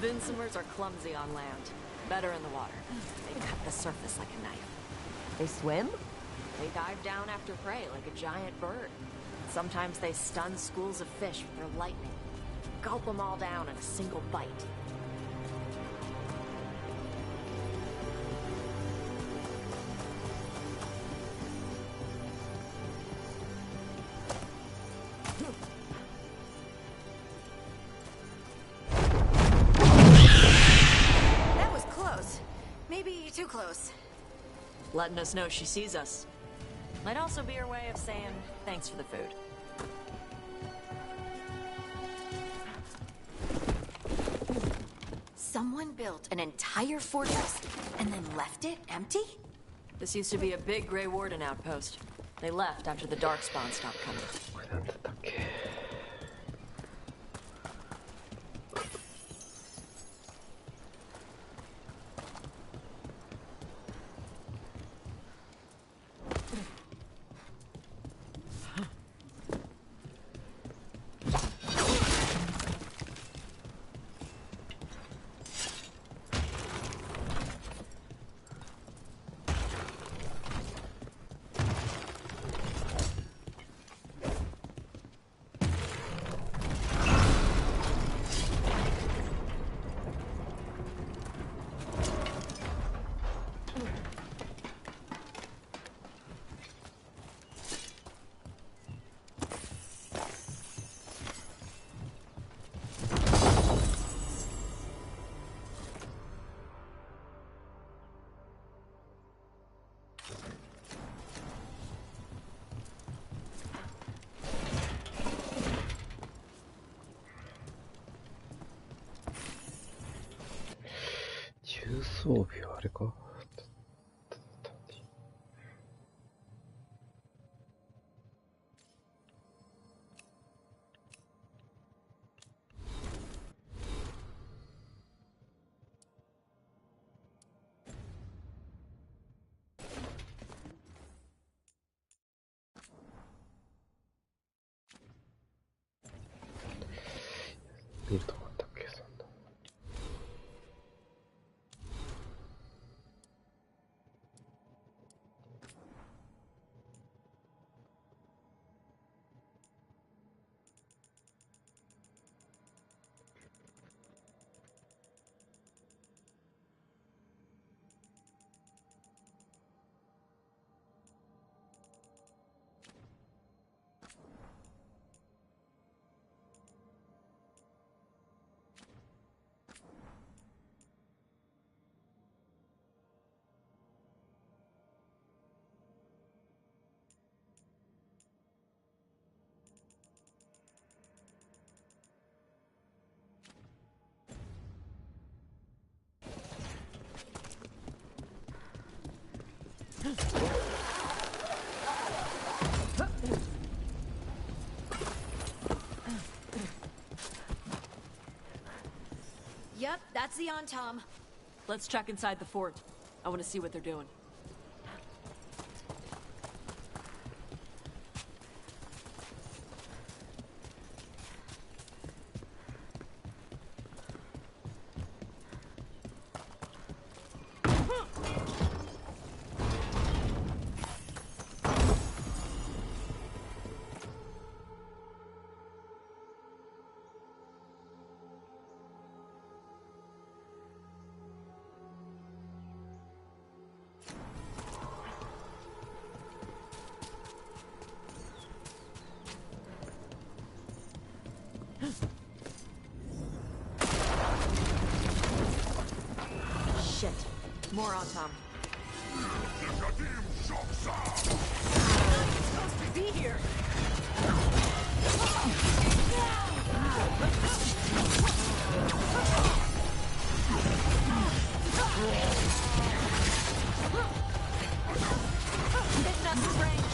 Vincimers are clumsy on land. Better in the water. They cut the surface like a knife. They swim? They dive down after prey like a giant bird. Sometimes they stun schools of fish with their lightning. Gulp them all down in a single bite. That was close. Maybe too close. Letting us know she sees us. Might also be her way of saying thanks for the food. Someone built an entire fortress and then left it empty? This used to be a big Grey Warden outpost. They left after the Darkspawn stopped coming.装備はあれか。見るとこあったっけ、そんな。Yep, that's the Antom. Let's check inside the fort. I want to see what they're doing. Shit. More on Tom. It's supposed to be here. Hitting us in range.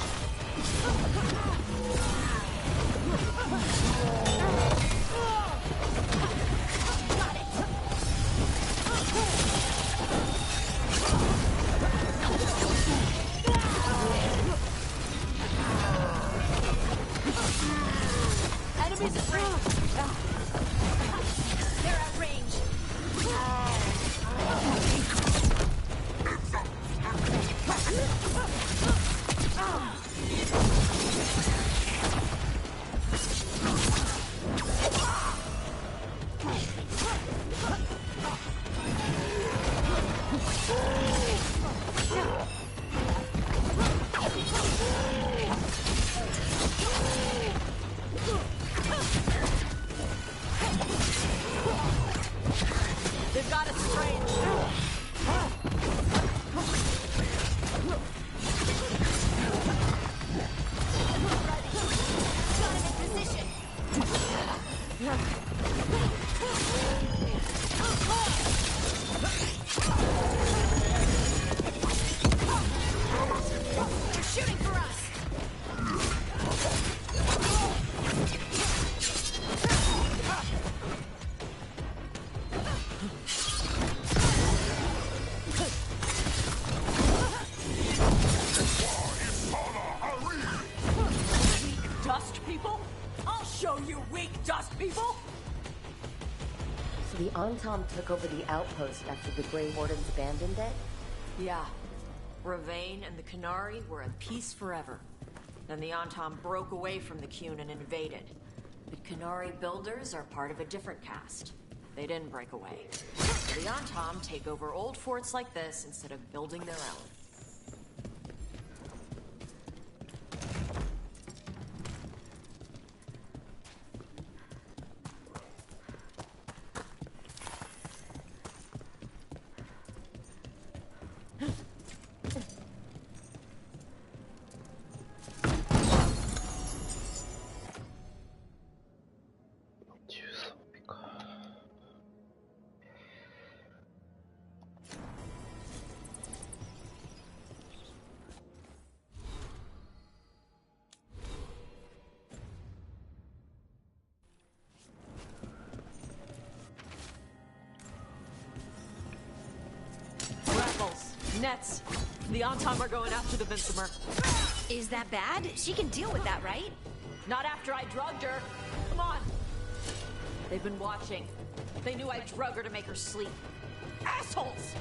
Enemies at range. They're at range. They've got us in range. They're shooting for us. Weak dust people? I'll show you weak dust people! So the Antom took over the outpost after the Grey Wardens abandoned it? Yeah. Ravane and the Canary were at peace forever. Then the Antom broke away from the Qun and invaded. The Canary builders are part of a different caste. They didn't break away. So the Antom take over old forts like this instead of building their own. Nets. The Antom are going after the Vincemer. Is that bad? She can deal with that, right? Not after I drugged her. Come on. They've been watching. They knew I drug her to make her sleep. Assholes!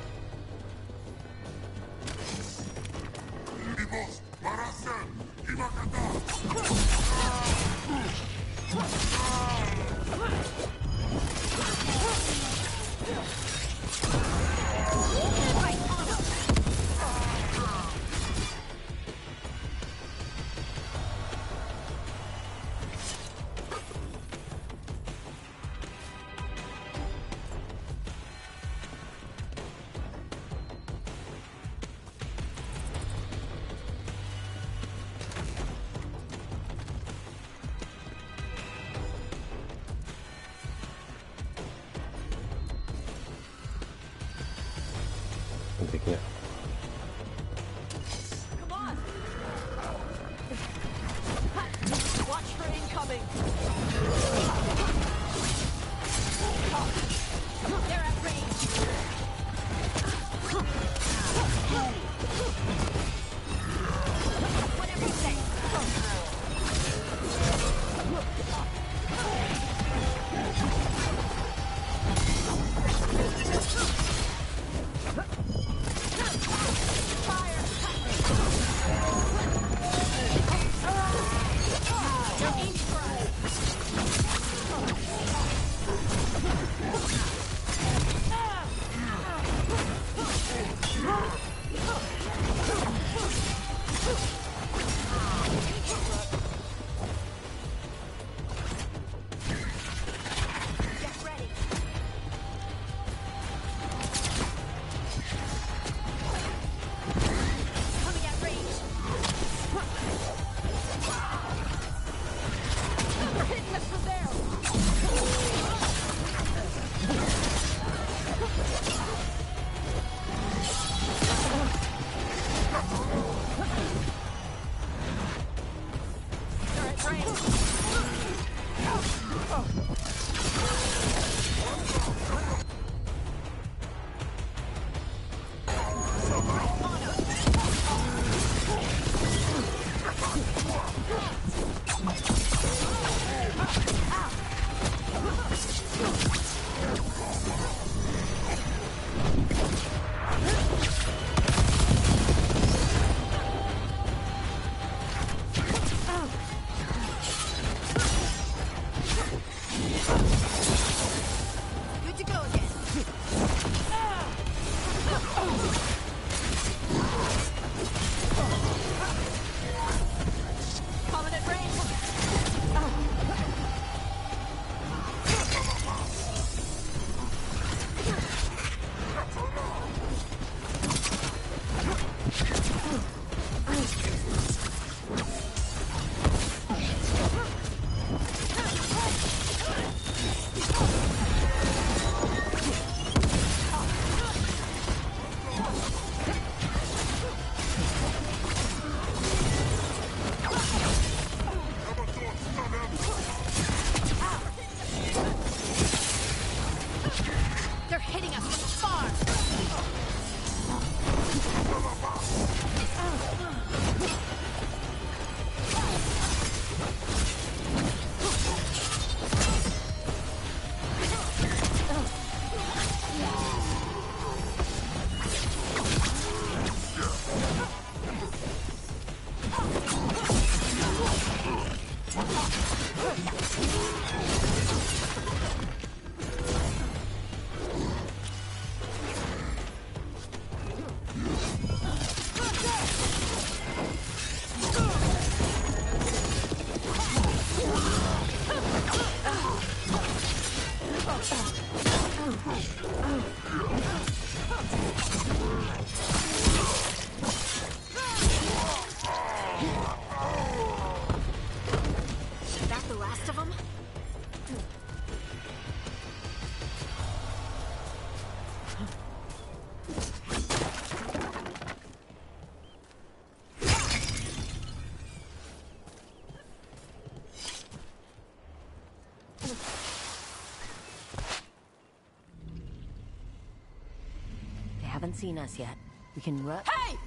haven't seen us yet. We can run. Hey!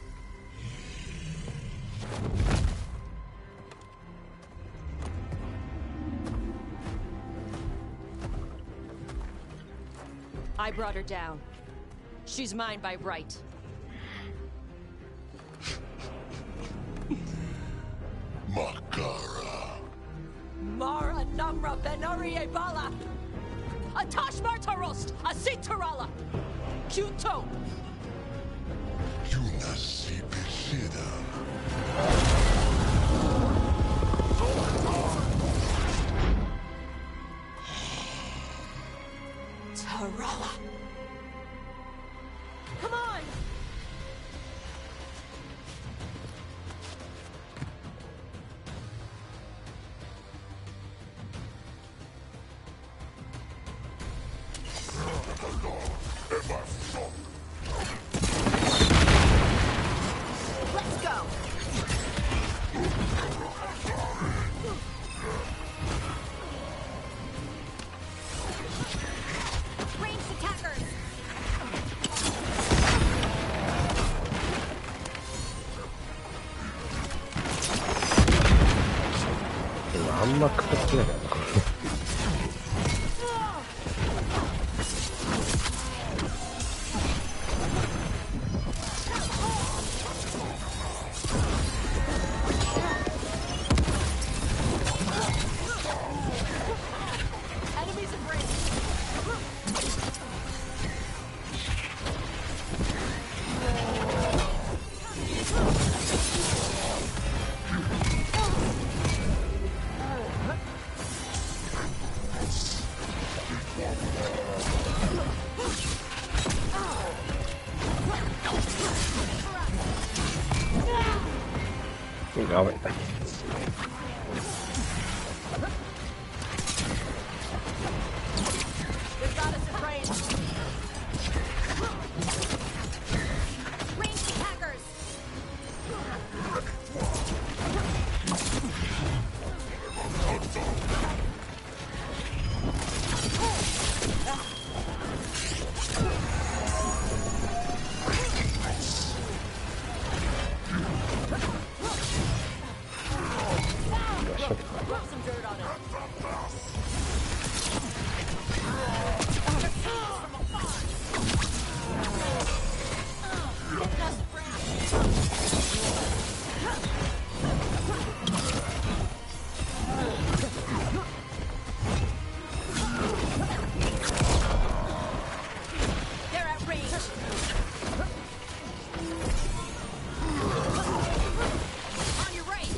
I brought her down. She's mine by right. Makara. Mara Namra Benari Bala! Atash Martarost! Asitarala! Kyuto! Yunasi Bishida. Tarala! Come on! Let's go! Ranged attackers!あんま形ないな。Enemies in range! Got it. They've got us in range! Ranged attackers! Rub some dirt on it! They're at range! On your right!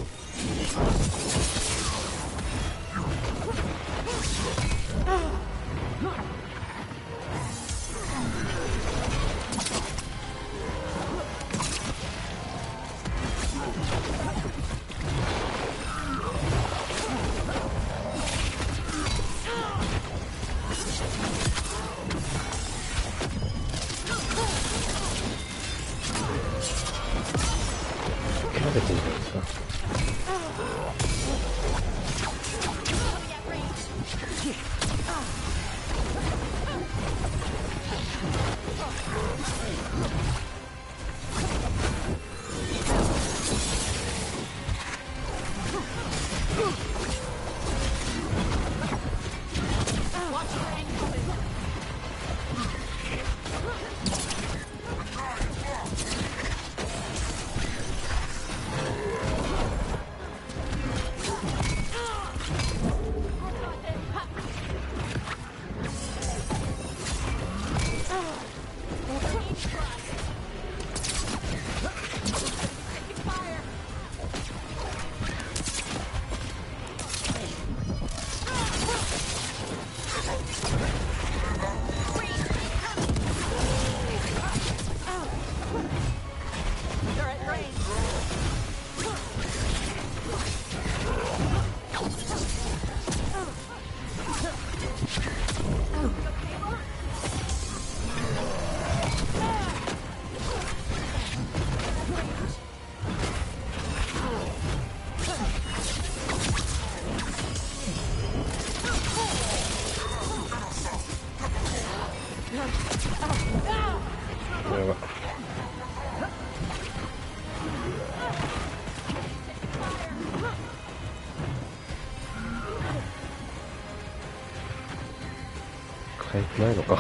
ないのか。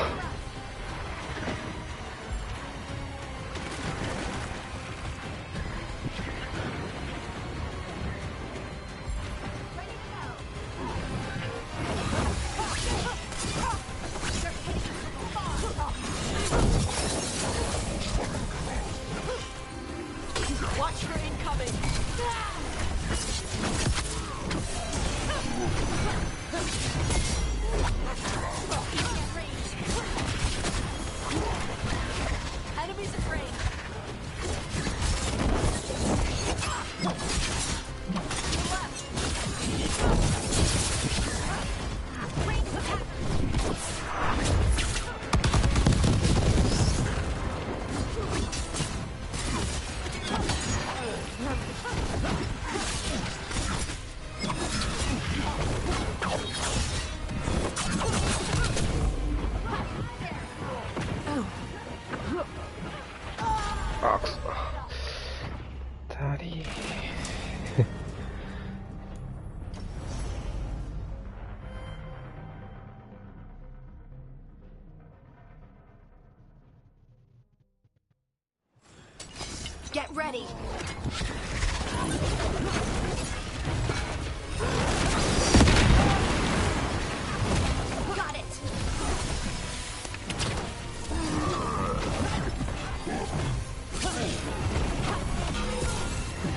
Watch for incoming. Enemies afraid. Get ready. Got it.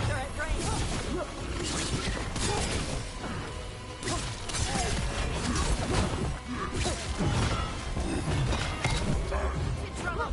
They're at range. In trouble.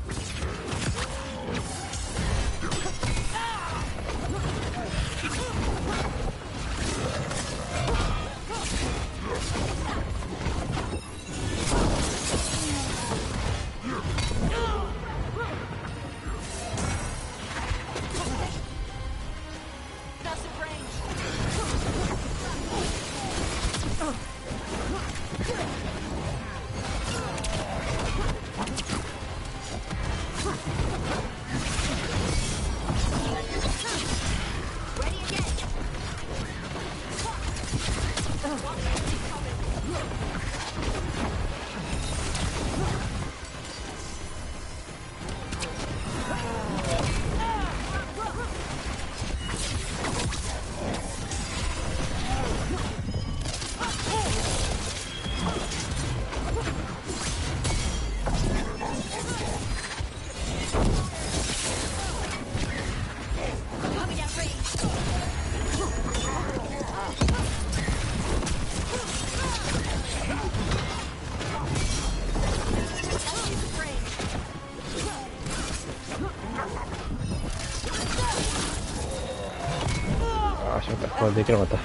これできなかった。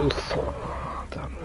嘘だめ。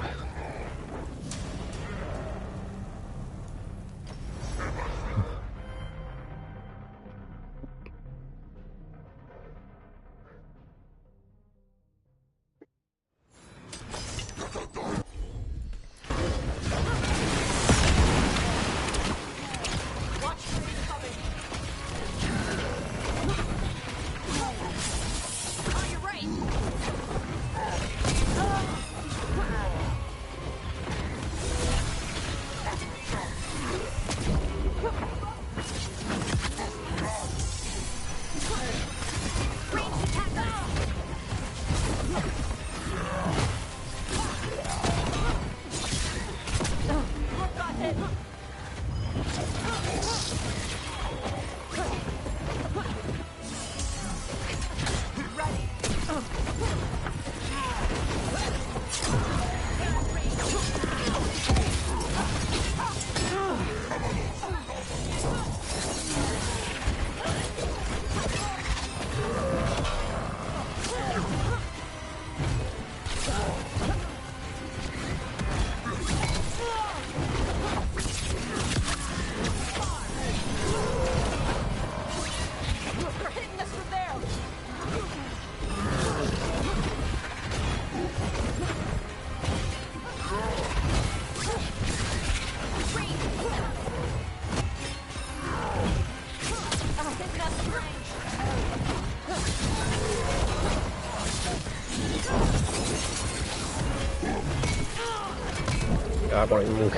やばい、もう一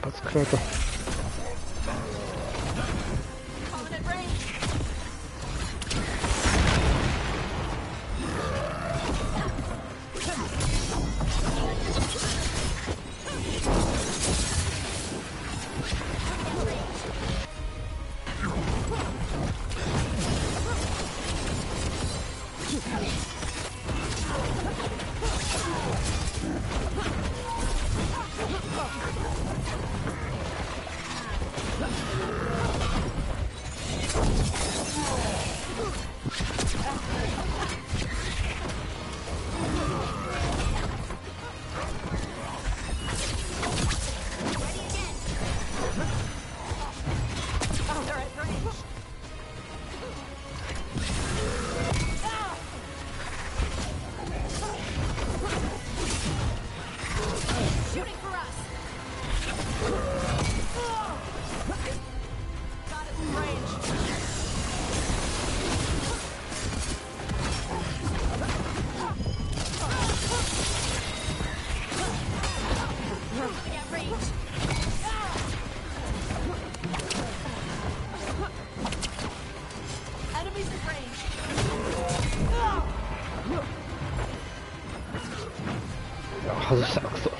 発食らうと。外した、クソ。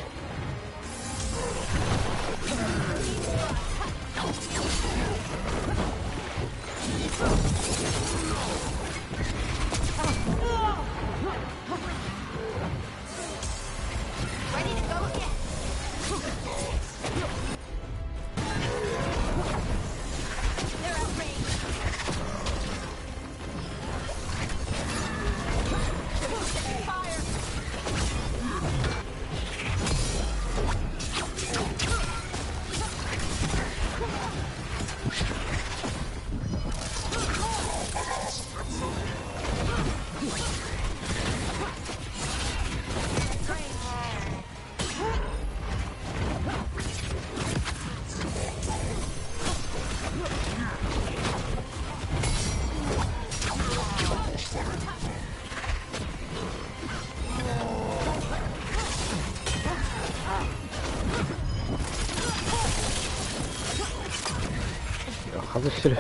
外してる。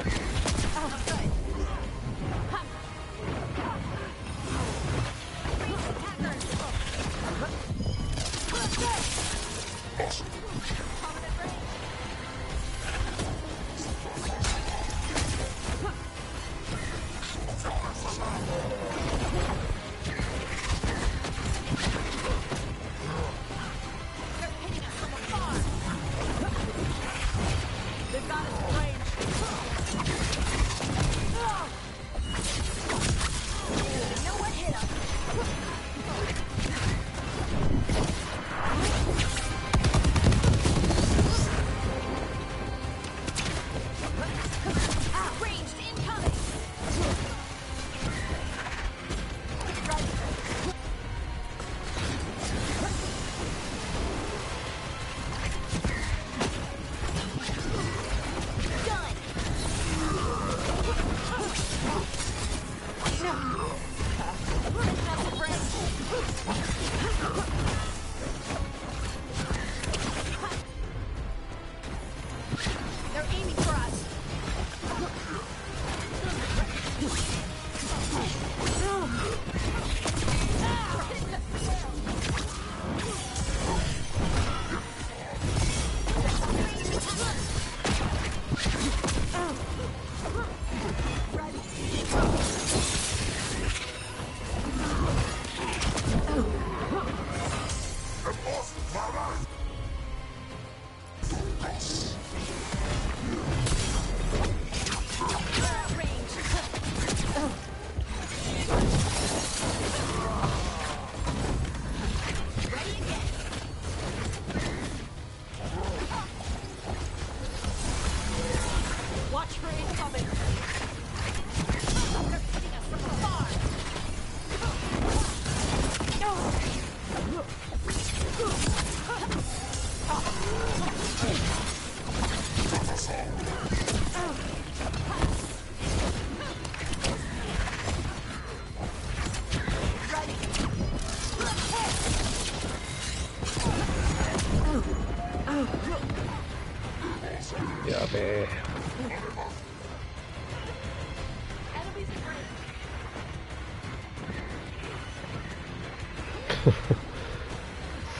やべえ。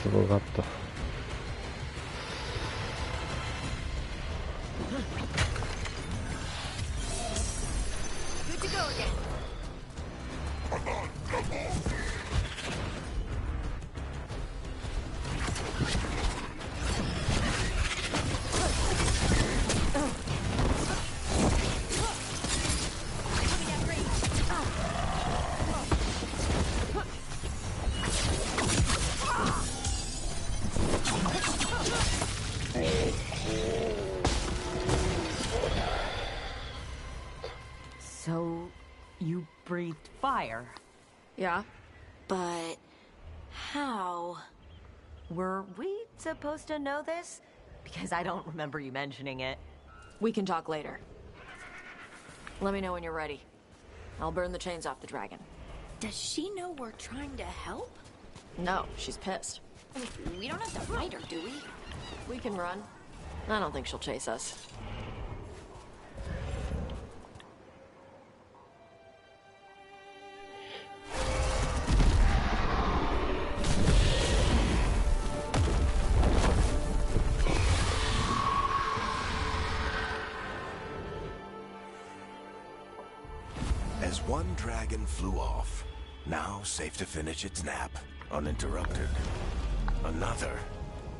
すごかった。Good to go again. So, you breathed fire? Yeah. But how? Were we supposed to know this? Because I don't remember you mentioning it. We can talk later. Let me know when you're ready. I'll burn the chains off the dragon. Does she know we're trying to help? No, she's pissed. We don't have to fight her, do we? We can run. I don't think she'll chase us. As one dragon flew off, now safe to finish its nap, uninterrupted. Another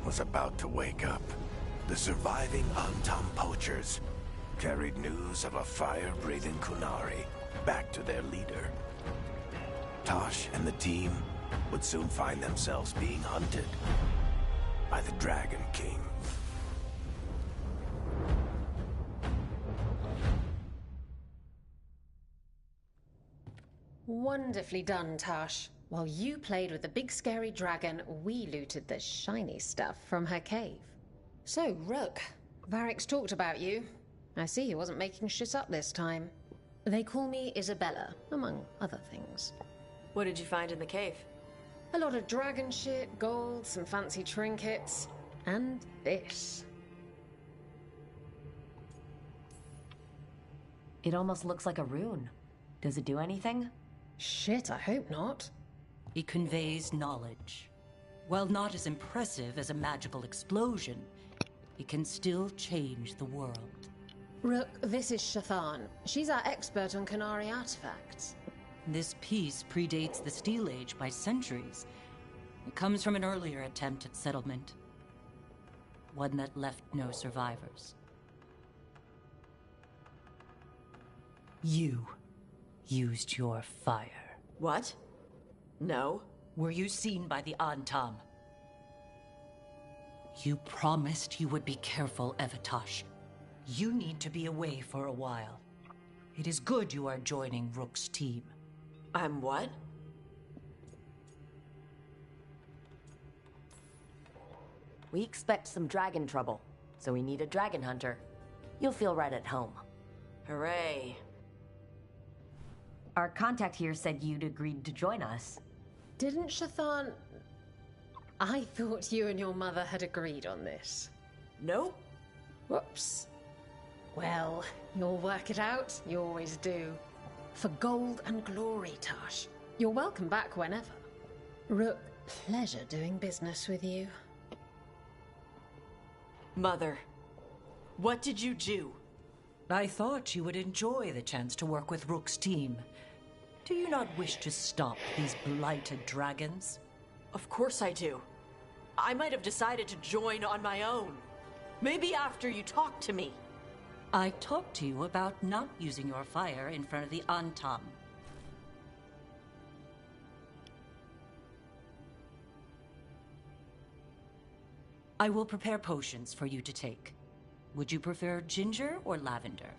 was about to wake up. The surviving Antam poachers carried news of a fire-breathing Kunari back to their leader. Tosh and the team would soon find themselves being hunted by the Dragon King. Wonderfully done, Tosh. While you played with the big scary dragon, we looted the shiny stuff from her cave. So, Rook, Varric's talked about you. I see he wasn't making shit up this time. They call me Isabella, among other things. What did you find in the cave? A lot of dragon shit, gold, some fancy trinkets, and this. It almost looks like a rune. Does it do anything? Shit, I hope not. It conveys knowledge. While not as impressive as a magical explosion, it can still change the world. Rook, this is Shathan. She's our expert on Kunari artifacts. This piece predates the Steel Age by centuries. It comes from an earlier attempt at settlement. One that left no survivors. You used your fire. What? No. Were you seen by the Antam? You promised you would be careful, Evatosh. You need to be away for a while. It is good you are joining Rook's team. I'm what? We expect some dragon trouble, so we need a dragon hunter. You'll feel right at home. Hooray. Our contact here said you'd agreed to join us. Didn't Shathan... I thought you and your mother had agreed on this. Nope. Whoops. Well, you'll work it out. You always do. For gold and glory, Tosh. You're welcome back whenever. Rook, pleasure doing business with you. Mother, what did you do? I thought you would enjoy the chance to work with Rook's team. Do you not wish to stop these blighted dragons? Of course I do. I might have decided to join on my own. Maybe after you talked to me. I talked to you about not using your fire in front of the Antam. I will prepare potions for you to take. Would you prefer ginger or lavender?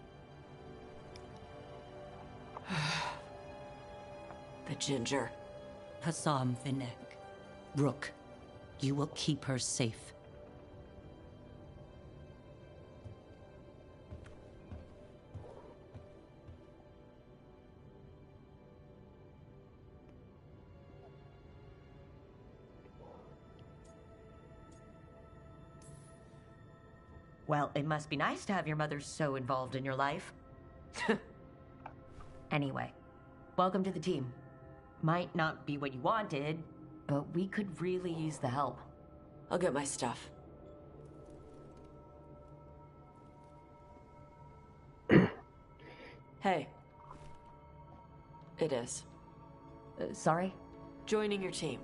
The ginger. Hassam Vinek. Rook, you will keep her safe. Well, it must be nice to have your mother so involved in your life. Anyway, welcome to the team. Might not be what you wanted, but we could really use the help. I'll get my stuff. Hey. It is. Sorry? Joining your team.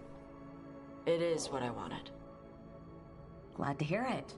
It is what I wanted. Glad to hear it.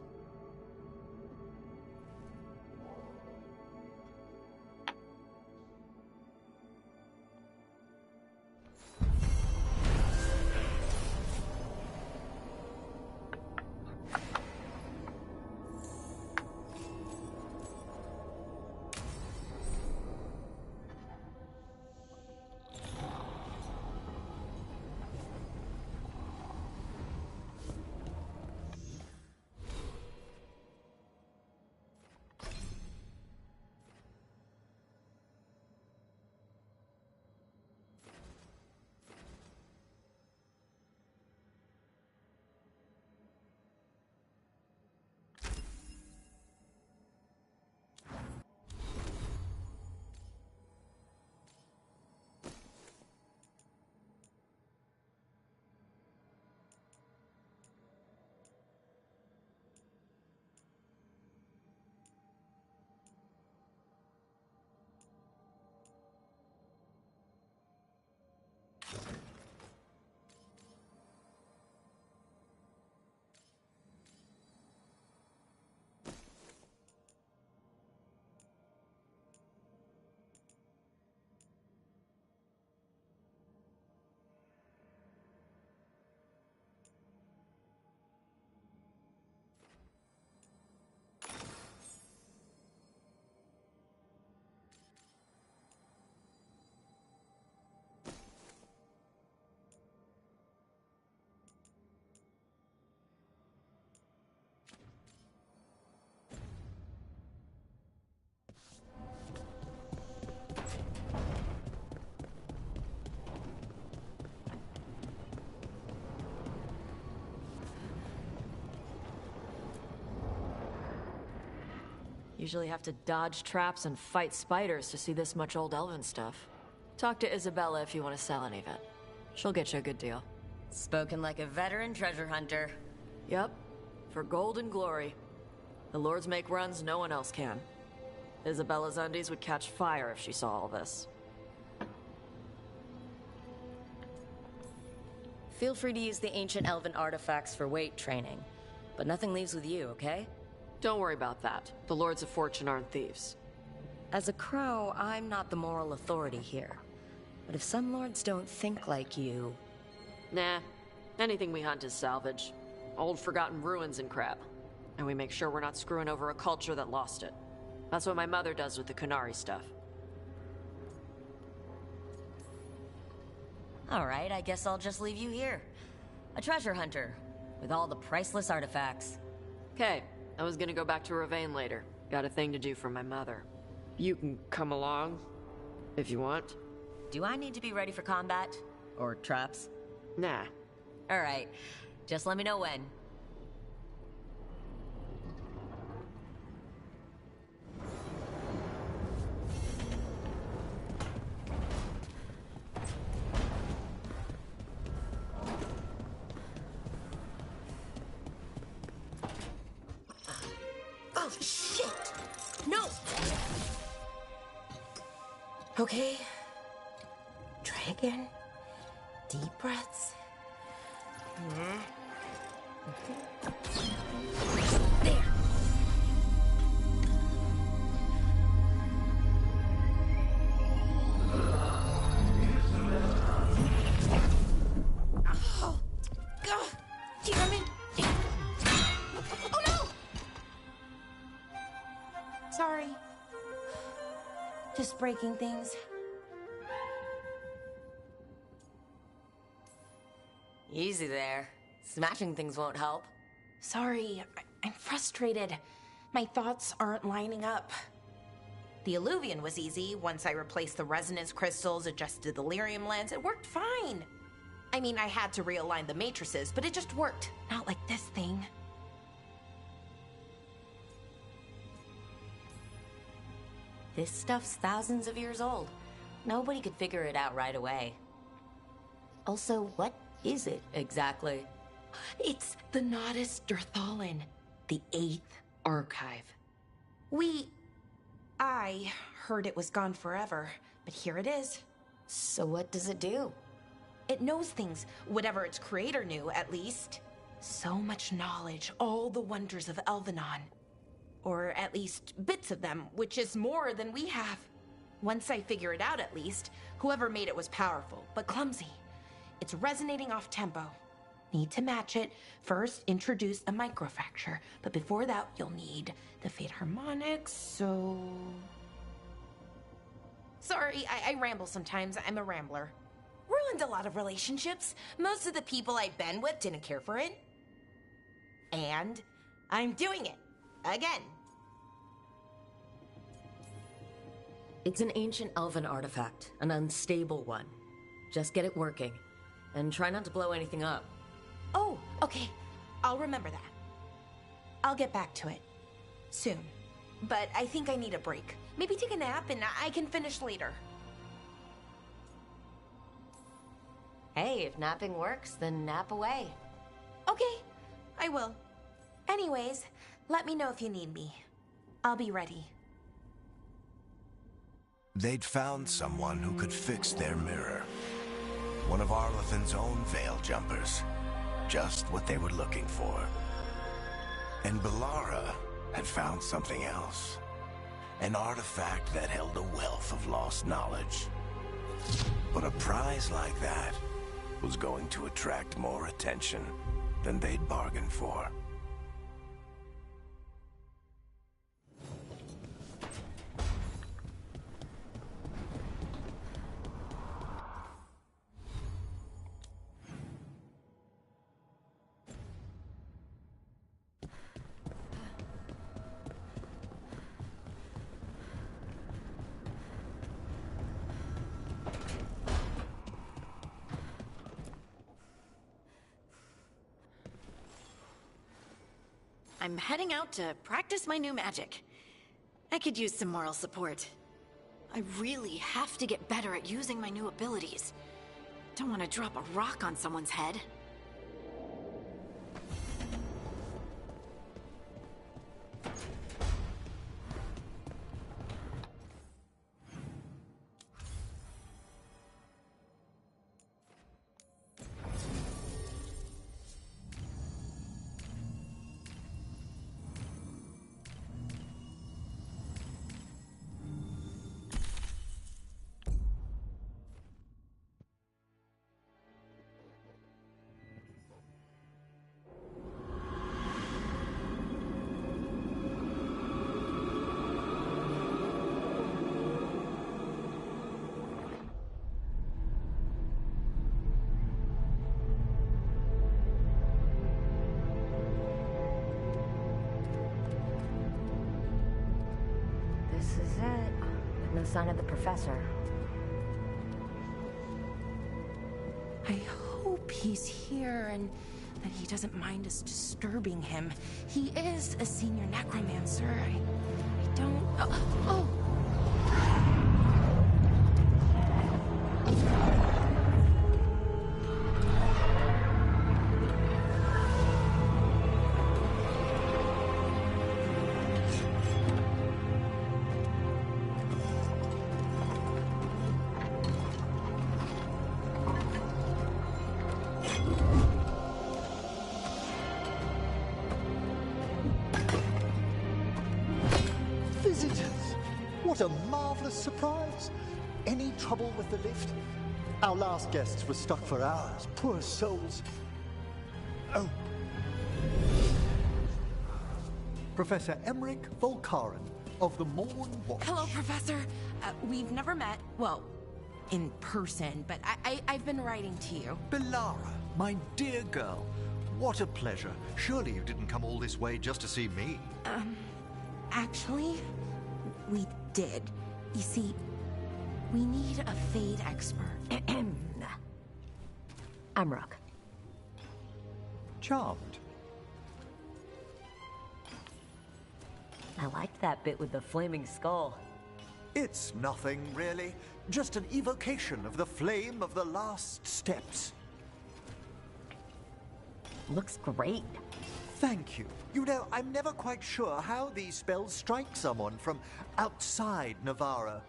Usually have to dodge traps and fight spiders to see this much old elven stuff. Talk to Isabella if you want to sell any of it. She'll get you a good deal. Spoken like a veteran treasure hunter. Yep. For gold and glory. The lords make runs no one else can. Isabella's undies would catch fire if she saw all this. Feel free to use the ancient elven artifacts for weight training, but nothing leaves with you, okay? Don't worry about that. The Lords of Fortune aren't thieves. As a crow, I'm not the moral authority here. But if some lords don't think like you... Nah. Anything we hunt is salvage. Old forgotten ruins and crap. And we make sure we're not screwing over a culture that lost it. That's what my mother does with the Kunari stuff. Alright, I guess I'll just leave you here. A treasure hunter, with all the priceless artifacts. Okay. I was gonna go back to Ravane later. Got a thing to do for my mother. You can come along, if you want. Do I need to be ready for combat? Or traps? Nah. Alright. Just let me know when. Oh, shit! No! Okay. Dragon. Deep breaths. There. Oh, God. Damn it. Oh, no! Sorry. Just breaking things. Easy there. Smashing things won't help. Sorry, I'm frustrated. My thoughts aren't lining up. The Illuvian was easy. Once I replaced the resonance crystals, adjusted the lyrium lens, it worked fine. I mean, I had to realign the matrices, but it just worked. Not like this thing. This stuff's thousands of years old. Nobody could figure it out right away. Also, what is it exactly? It's the Nodus Dirthalin, the 8th archive. I heard it was gone forever, but here it is. So what does it do? It knows things, whatever its creator knew, at least. So much knowledge, all the wonders of Elvenon. Or at least bits of them, which is more than we have. Once I figure it out, at least, whoever made it was powerful, but clumsy. It's resonating off tempo. Need to match it. First, introduce a microfracture, but before that, you'll need the Fate Harmonics, so... Sorry, I ramble sometimes. I'm a rambler. Ruined a lot of relationships. Most of the people I've been with didn't care for it. And I'm doing it. Again. It's an ancient elven artifact, an unstable one. Just get it working, and try not to blow anything up. Oh, okay. I'll remember that. I'll get back to it. Soon. But I think I need a break. Maybe take a nap and I can finish later. Hey, if napping works, then nap away. Okay, I will. Anyways, let me know if you need me. I'll be ready. They'd found someone who could fix their mirror. One of Arlethan's own Veil Jumpers. Just what they were looking for. And Bellara had found something else. An artifact that held a wealth of lost knowledge. But a prize like that was going to attract more attention than they'd bargained for. I'm heading out to practice my new magic. I could use some moral support. I really have to get better at using my new abilities. Don't want to drop a rock on someone's head. This is it. No sign of the professor. I hope he's here and that he doesn't mind us disturbing him. He is a senior necromancer. I don't... Oh! Visitors! What a marvelous surprise! Any trouble with the lift? Our last guests were stuck for hours. Poor souls. Oh. Professor Emmerich Volkaren of the Morn Watch. Hello, Professor. We've never met, well, in person, but I've been writing to you. Bellara, my dear girl. What a pleasure. Surely you didn't come all this way just to see me. Actually, we did. You see, we need a Fade expert. Amrock. Charmed. I liked that bit with the flaming skull. It's nothing, really. Just an evocation of the flame of the last steps. Looks great. Thank you. You know, I'm never quite sure how these spells strike someone from outside Navarra.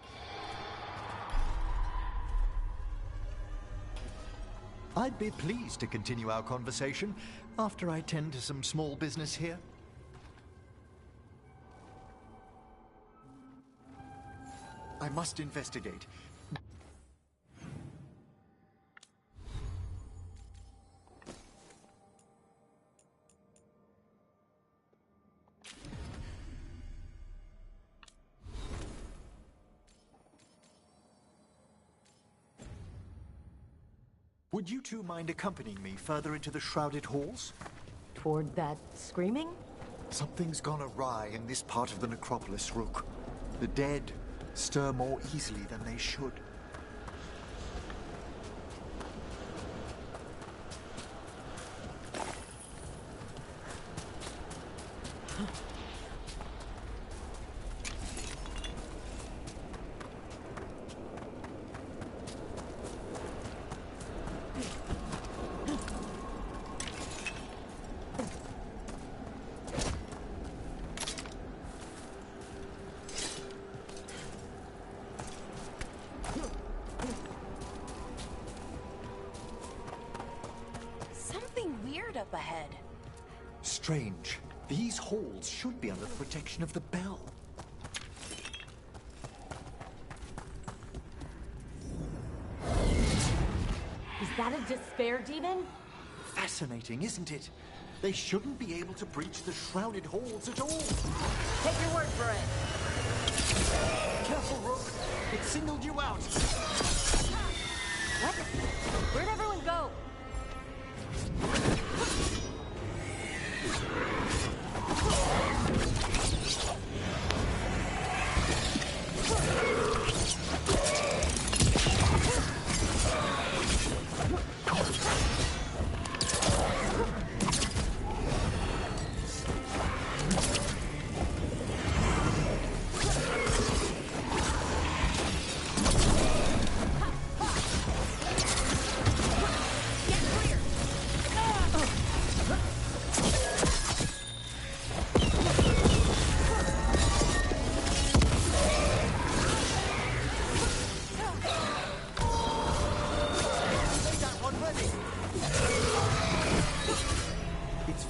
I'd be pleased to continue our conversation after I tend to some small business here. I must investigate. Would you two mind accompanying me further into the shrouded halls? Toward that screaming? Something's gone awry in this part of the necropolis, Rook. The dead stir more easily than they should. Up ahead. Strange. These halls should be under the protection of the bell. Is that a despair demon? Fascinating, isn't it? They shouldn't be able to breach the shrouded halls at all. Take your word for it. Careful, Rook. It singled you out. What? Where'd everyone go?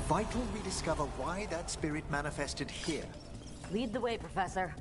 Vital we discover why that spirit manifested here. Lead the way, Professor.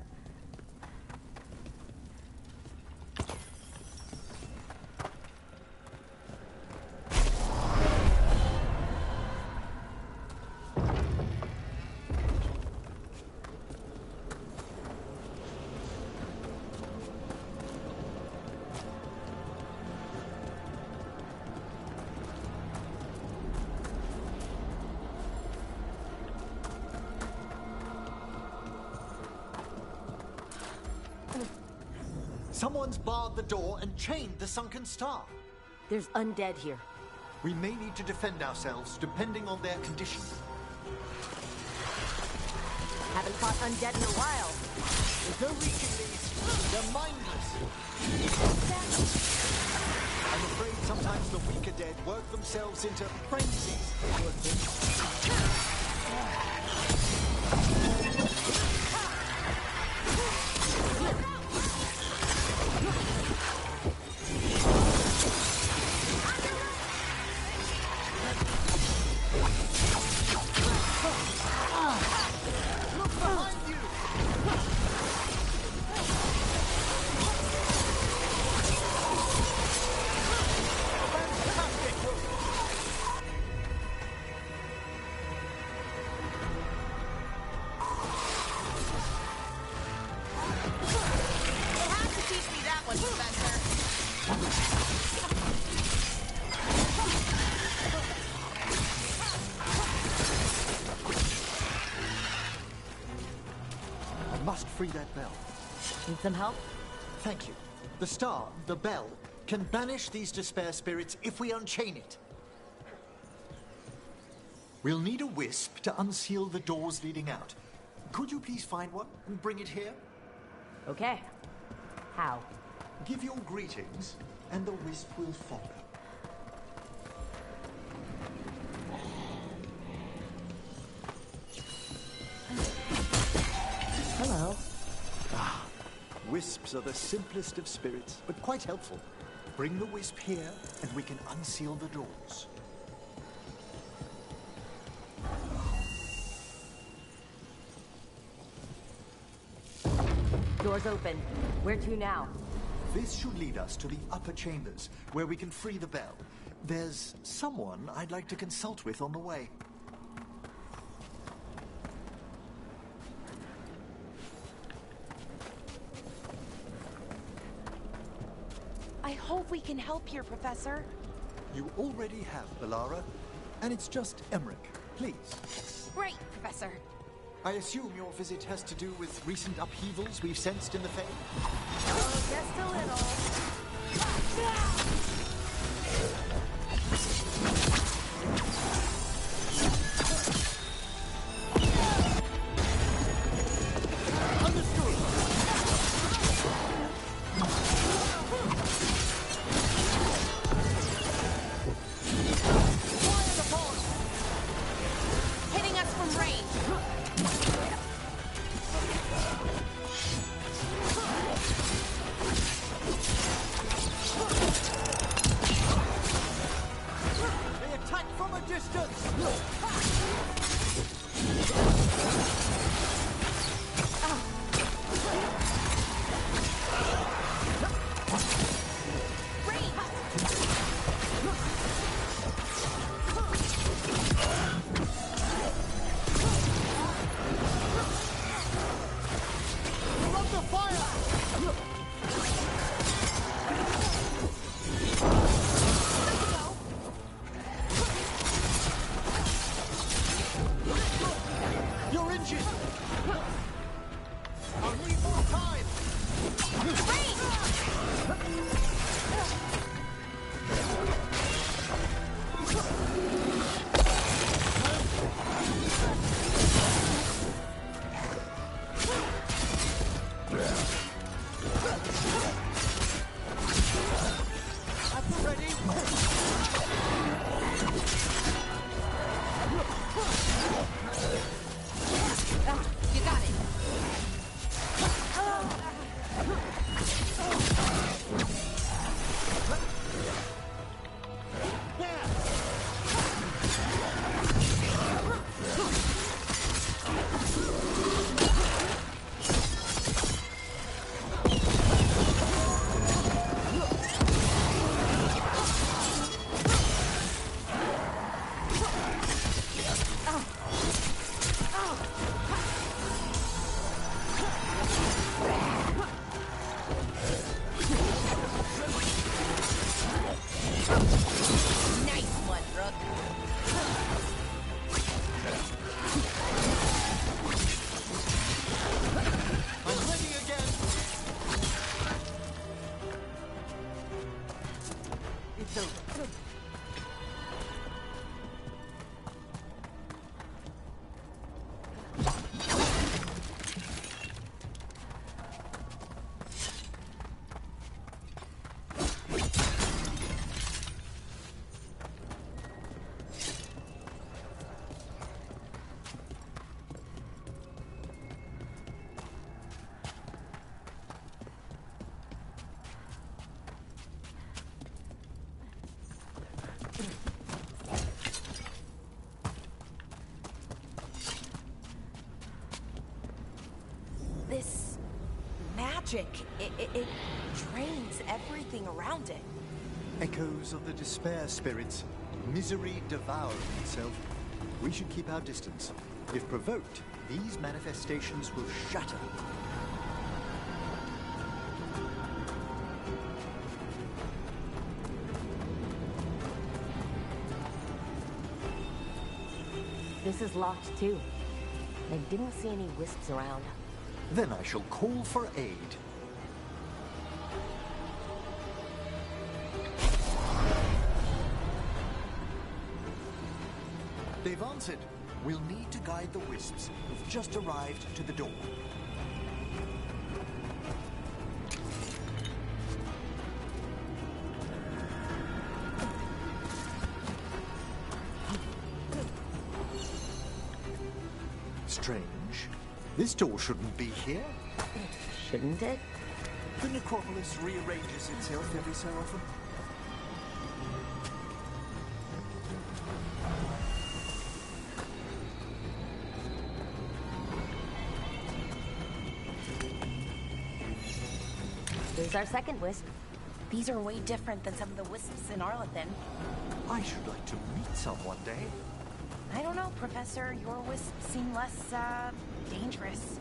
Someone's barred the door and chained the sunken star. There's undead here. We may need to defend ourselves, depending on their condition. Haven't fought undead in a while. There's no reaching these. They're mindless. I'm afraid sometimes the weaker dead work themselves into frenzies. Free that bell. Need some help? Thank you. The star, the bell, can banish these despair spirits if we unchain it. We'll need a wisp to unseal the doors leading out. Could you please find one and bring it here? Okay. How? Give your greetings, and the wisp will follow. Hello. Ah, wisps are the simplest of spirits, but quite helpful. Bring the wisp here, and we can unseal the doors. Doors open. Where to now? This should lead us to the upper chambers, where we can free the bell. There's someone I'd like to consult with on the way. I hope we can help here, Professor. You already have, Balara, and it's just Emmerich. Please. Great, Professor. I assume your visit has to do with recent upheavals we've sensed in the Fae? Oh, just a little. Hitting us from range. They attack from a distance! You're under fire! You're injured! I'll need more time! That's ready! You got it. Nice one, Rook. I'm ready again! It's over. This magic, it drains everything around it. Echoes of the despair spirits. Misery devouring itself. We should keep our distance. If provoked, these manifestations will shatter. This is locked too. I didn't see any wisps around. Then I shall call for aid. They've answered. We'll need to guide the wisps, who've just arrived to the door. strange. This door shouldn't be here. Shouldn't it? The necropolis rearranges itself every so often. Here's our second wisp. These are way different than some of the wisps in Arlethan. I should like to meet some one day. I don't know, Professor. Your wisps seem less, dangerous.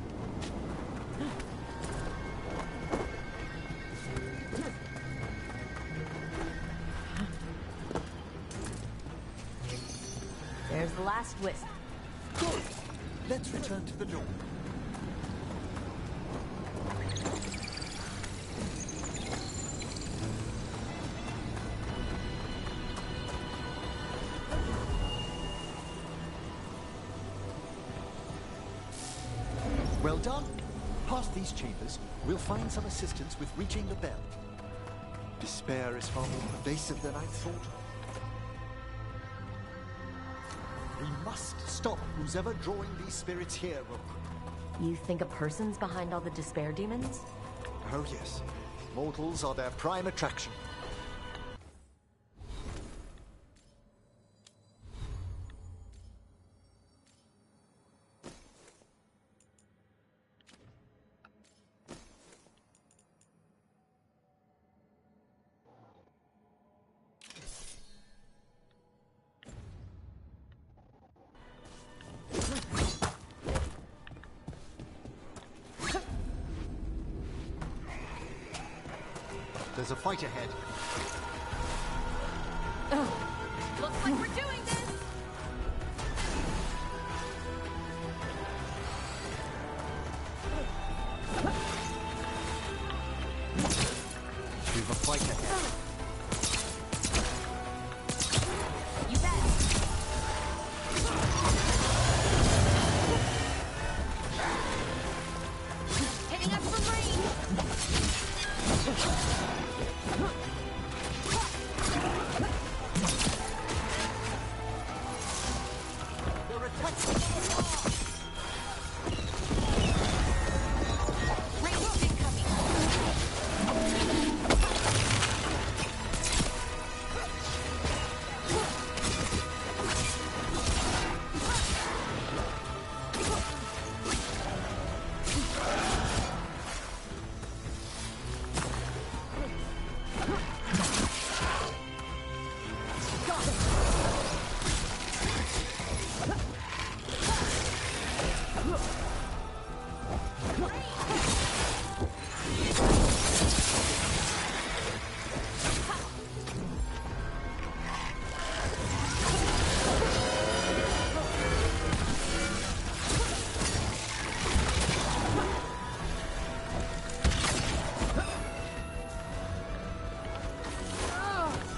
There's the last wisp. Good. Let's return to the door. Well done. Past these chambers, we'll find some assistance with reaching the bell. Despair is far more pervasive than I thought. We must stop who's ever drawing these spirits here, Rook. You think a person's behind all the despair demons? Oh yes. Mortals are their prime attraction. There's a fight ahead. Looks like we're doing this! We've a fight ahead. You bet! Hitting us from range! They're attacking! Range incoming!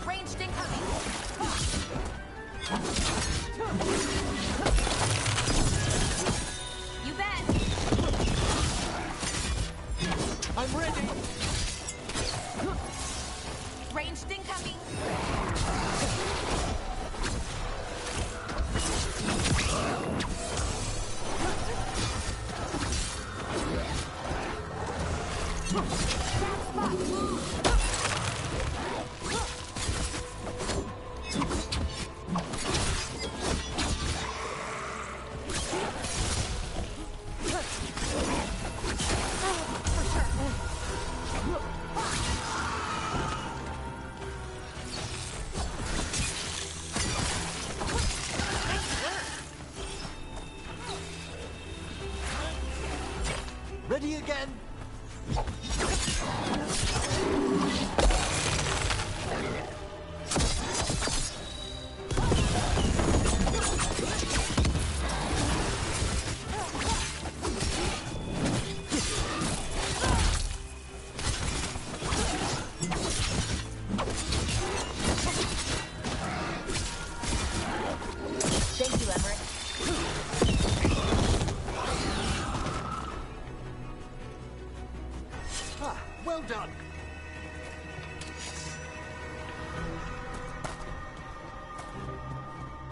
Ranged incoming! You bet! I'm ready! Ranged incoming! Ready again! Thank you, Everett. Ah, well done!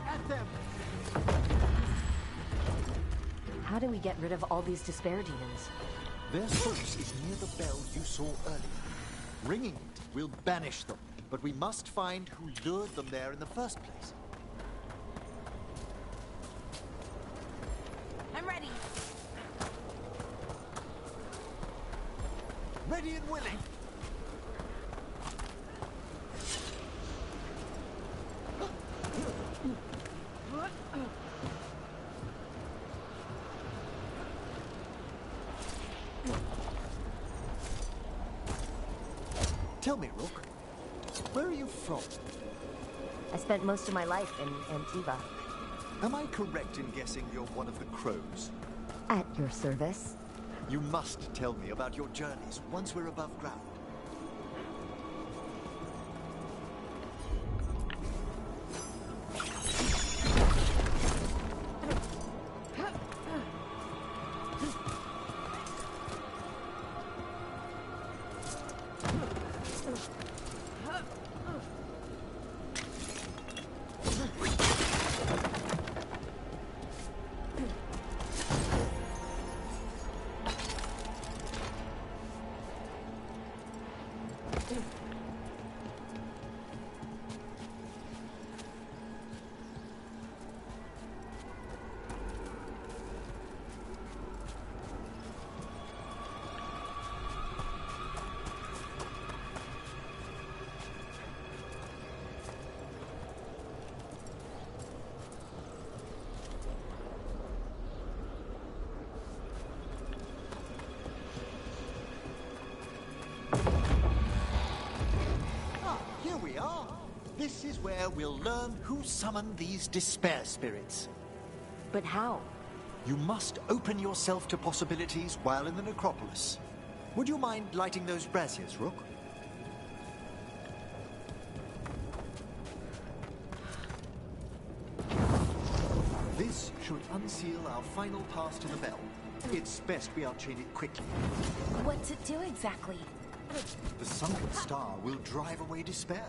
At them! how do we get rid of all these despair demons? Their source is near the bell you saw earlier. Ringing it will banish them, but we must find who lured them there in the first place. I'm ready. Ready and willing. Tell me, Rook, where are you from? I spent most of my life in Antiva. Am I correct in guessing you're one of the crows? At your service. You must tell me about your journeys once we're above ground. This is where we'll learn who summoned these despair spirits. But how? You must open yourself to possibilities while in the necropolis. Would you mind lighting those braziers, Rook? This should unseal our final pass to the bell. It's best we unchain it quickly. What's it do exactly? The sunken star will drive away despair.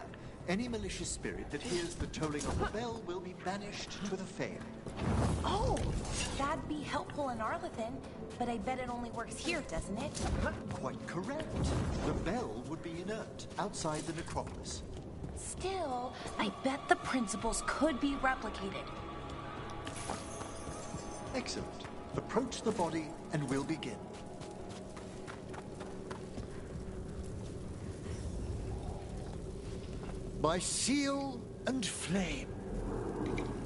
Any malicious spirit that hears the tolling of the bell will be banished to the Fae. Oh, that'd be helpful in Arlethan, but I bet it only works here, doesn't it? Quite correct. The bell would be inert outside the necropolis. Still, I bet the principles could be replicated. Excellent. Approach the body and we'll begin. By seal and flame,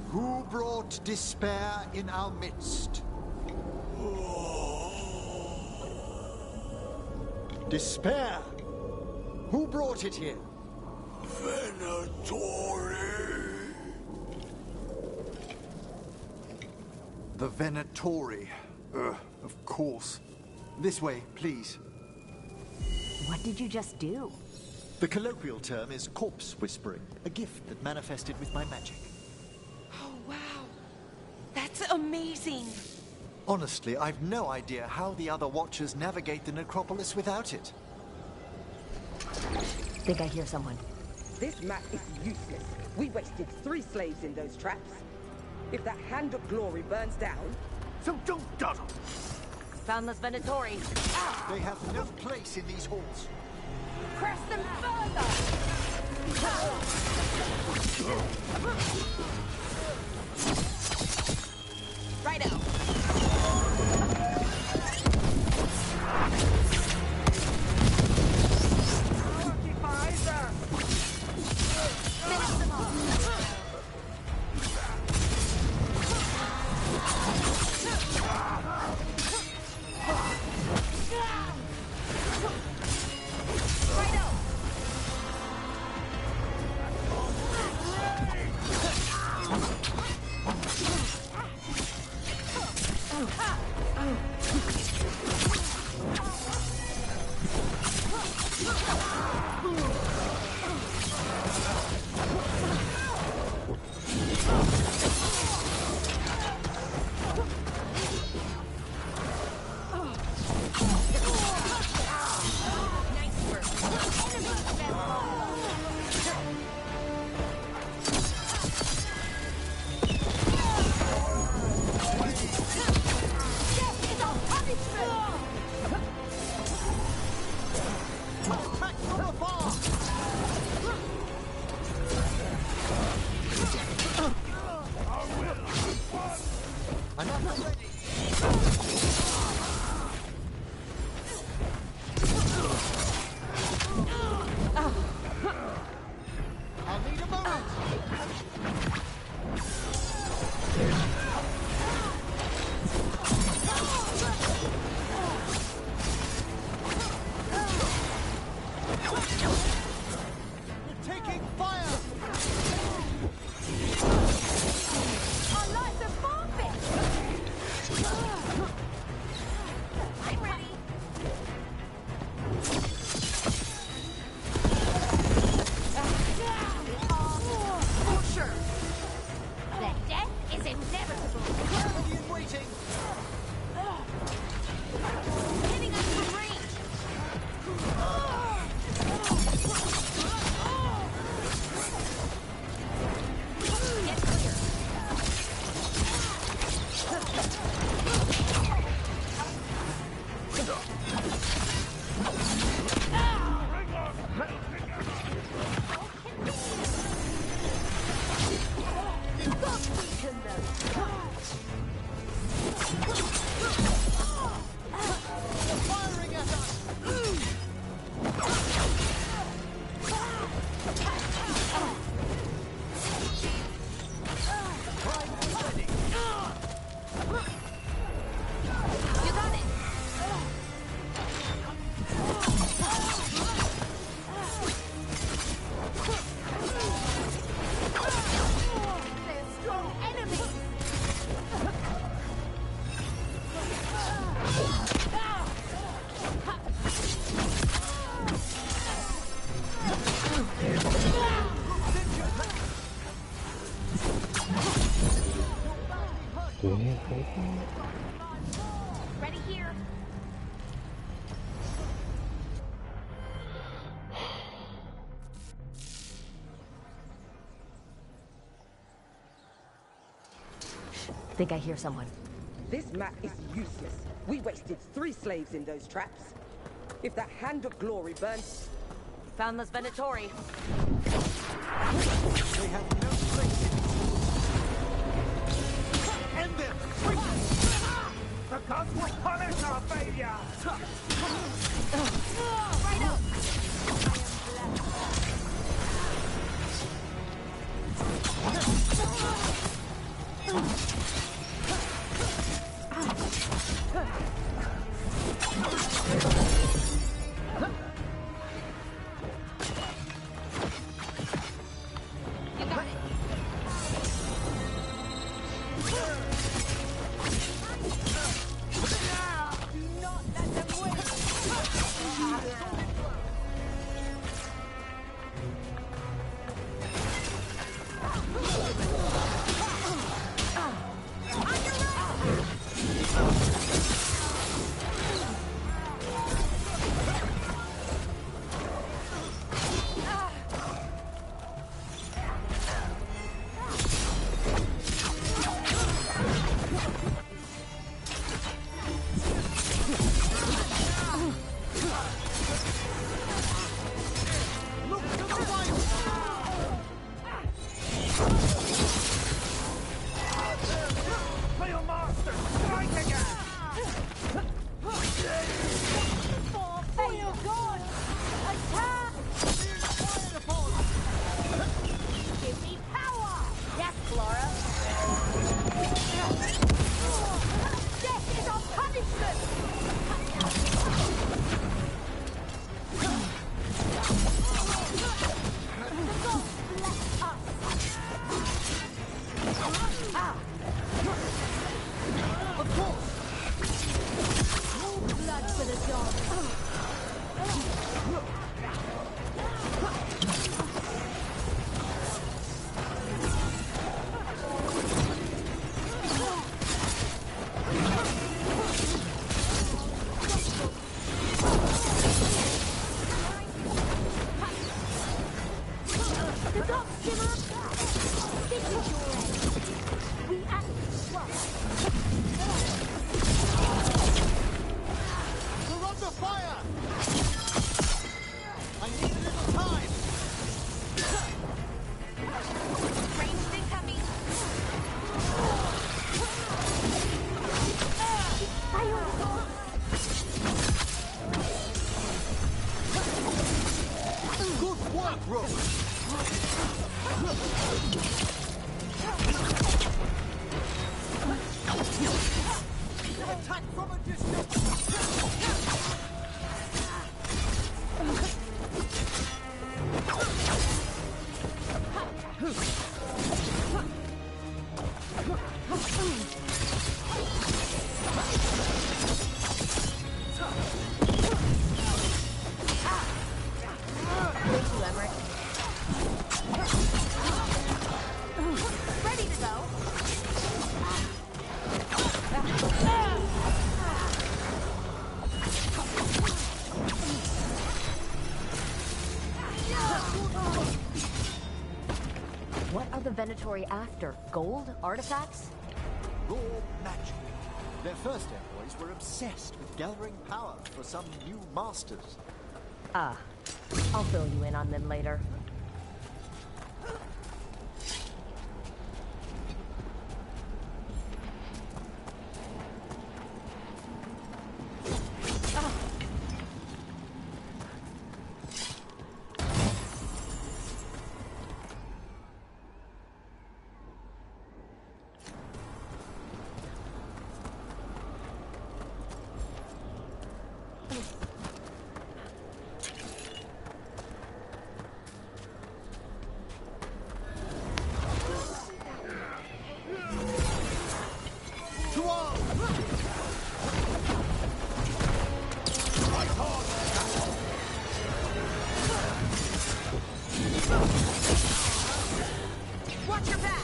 who brought despair in our midst? Despair! Who brought it here? Venatori! The Venatori. Of course. This way, please. What did you just do? The colloquial term is corpse whispering, a gift that manifested with my magic. Oh, wow. That's amazing. Honestly, I've no idea how the other Watchers navigate the necropolis without it. Think I hear someone. This map is useless. We wasted 3 slaves in those traps. If that Hand of Glory burns down... So don't dawdle! Found those Venatori. They have no place in these halls. Press them further! Righto. Finish them off. Another ready. I'll need a moment. You're taking fire. Our lives are forfeit. I'm ready. For sure. That death is inevitable. Gravity in waiting. Hitting us from range. Get clear. Firing at us. Ready. You got it. They're strong enemies. Ready here. Think I hear someone. This map is useless. We wasted 3 slaves in those traps. If that hand of glory burns... Found this Venatori. They have no place. End them. The gods will punish our failure! Right up. You got it. attack from a distance! Ready to go. What are the Venatori after? Gold? Artifacts? Raw magic. Their first envoys were obsessed with gathering power for some new masters. Ah, I'll fill you in on them later. Watch your back.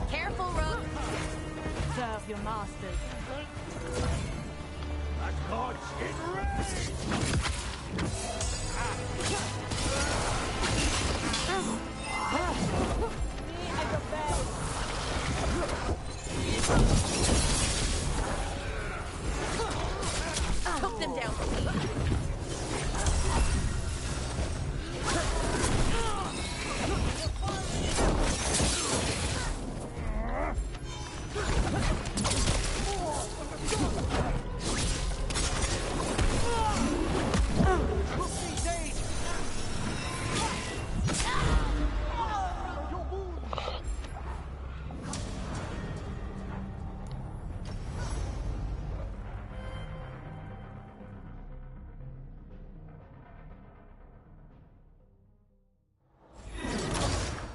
Careful, Rook. Serve your masters. That god's in range! Took them down.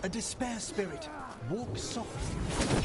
A despair spirit. Walk softly.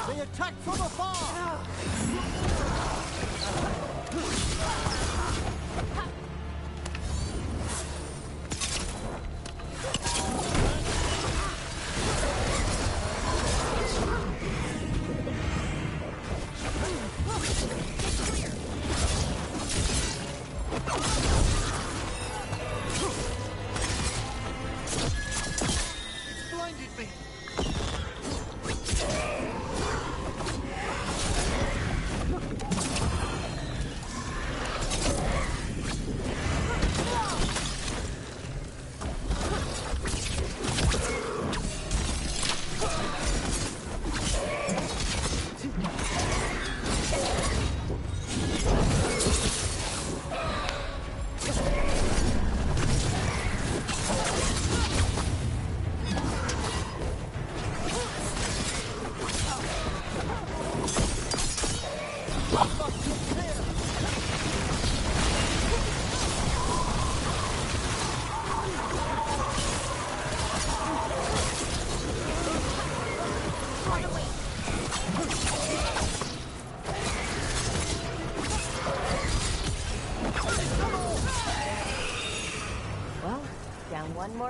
They attack from afar! It's blinded me!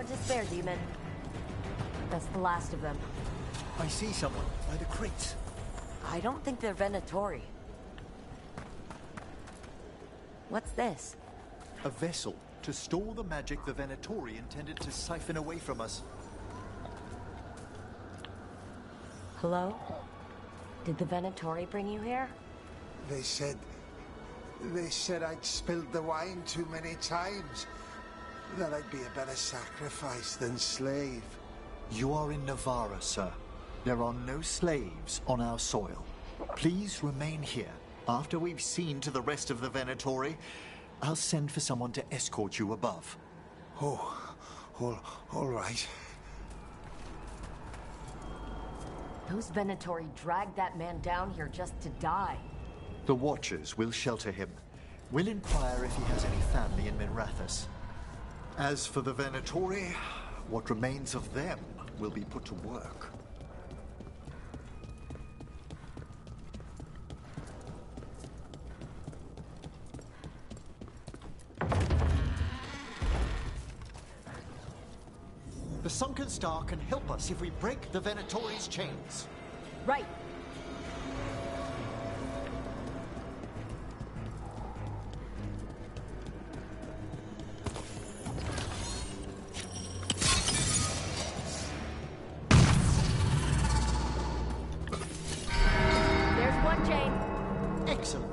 more despair, demon. That's the last of them. I see someone by the crates. I don't think they're Venatori. What's this? A vessel to store the magic the Venatori intended to siphon away from us. Hello? Did the Venatori bring you here? They said I'd spilled the wine too many times. That I'd be a better sacrifice than slave. You are in Navarra, sir. There are no slaves on our soil. Please remain here. After we've seen to the rest of the Venatori, I'll send for someone to escort you above. Oh, all right. Those Venatori dragged that man down here just to die. The Watchers will shelter him. We'll inquire if he has any family in Minrathous. As for the Venatori, what remains of them will be put to work. The Sunken Star can help us if we break the Venatori's chains. Right. There's one chain. Excellent.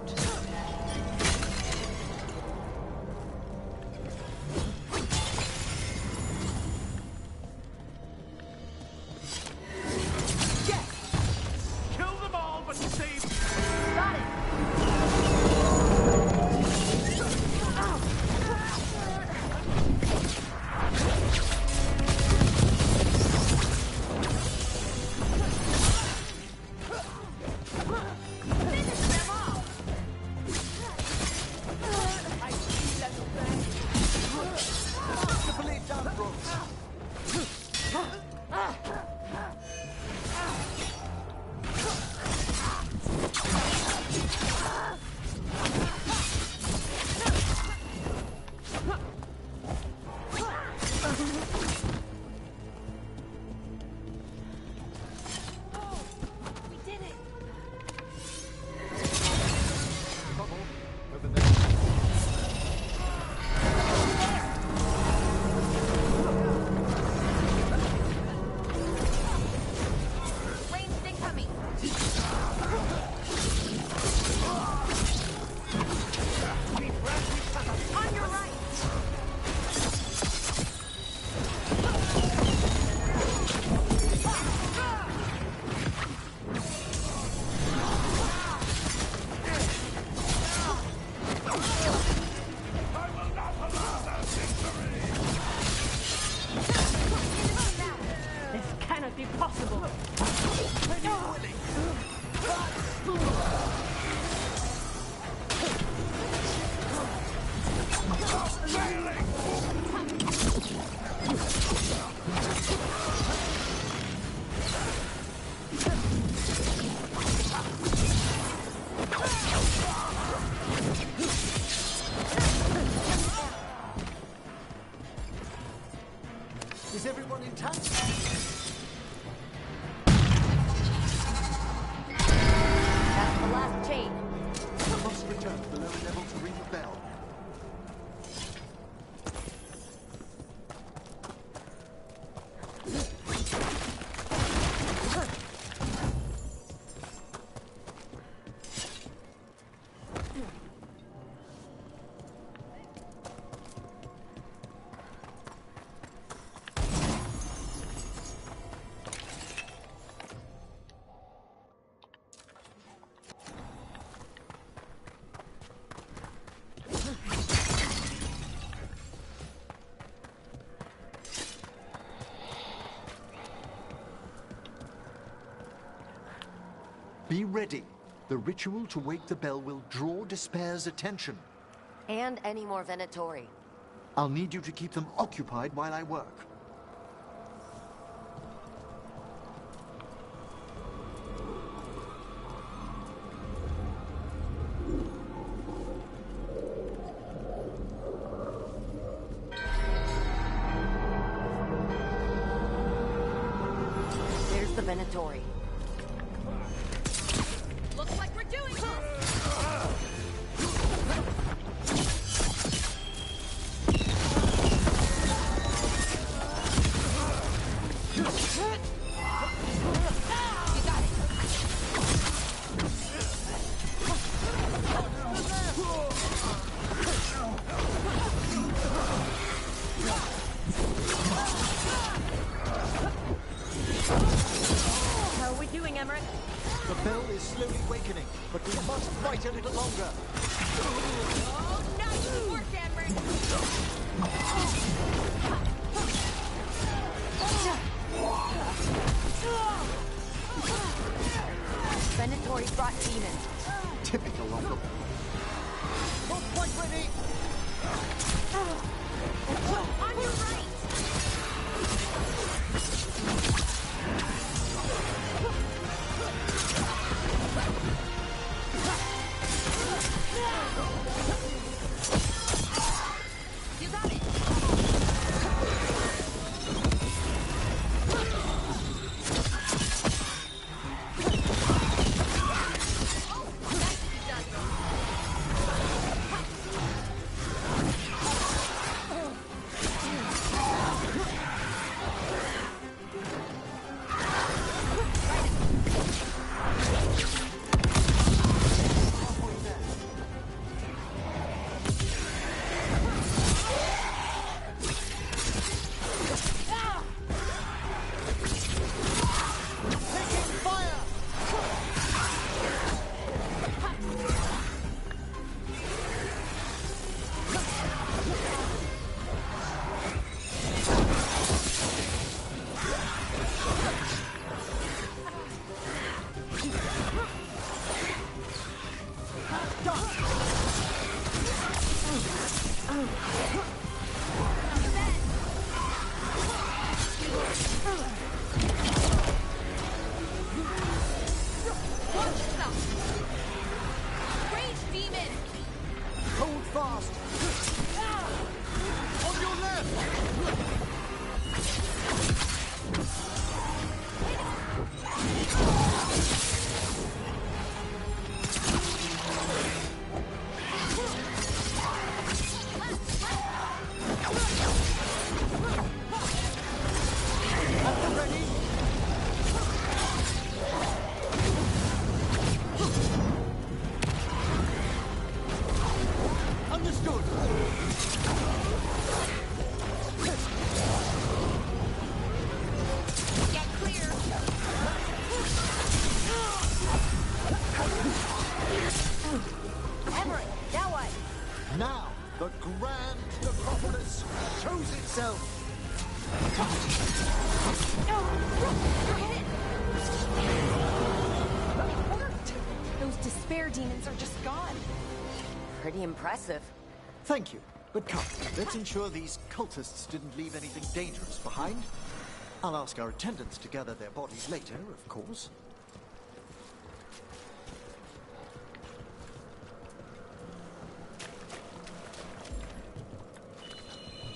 Is everyone intact? That's the last chain. I must return to the lower level to ring the bell. Be ready. The ritual to wake the bell will draw Despair's attention. And any more Venatori. I'll need you to keep them occupied while I work. Where's the Venatori? Looks like we're doing this! How are we doing, Emmerich? The bell is slowly wakening, but we must fight a little longer. Oh, nice work, Emmerich! Venatori brought demons. Typical of them. Not quite ready. On your right! You got it! Demons are just gone. Pretty impressive. Thank you. But come, let's ensure these cultists didn't leave anything dangerous behind. I'll ask our attendants to gather their bodies later, of course.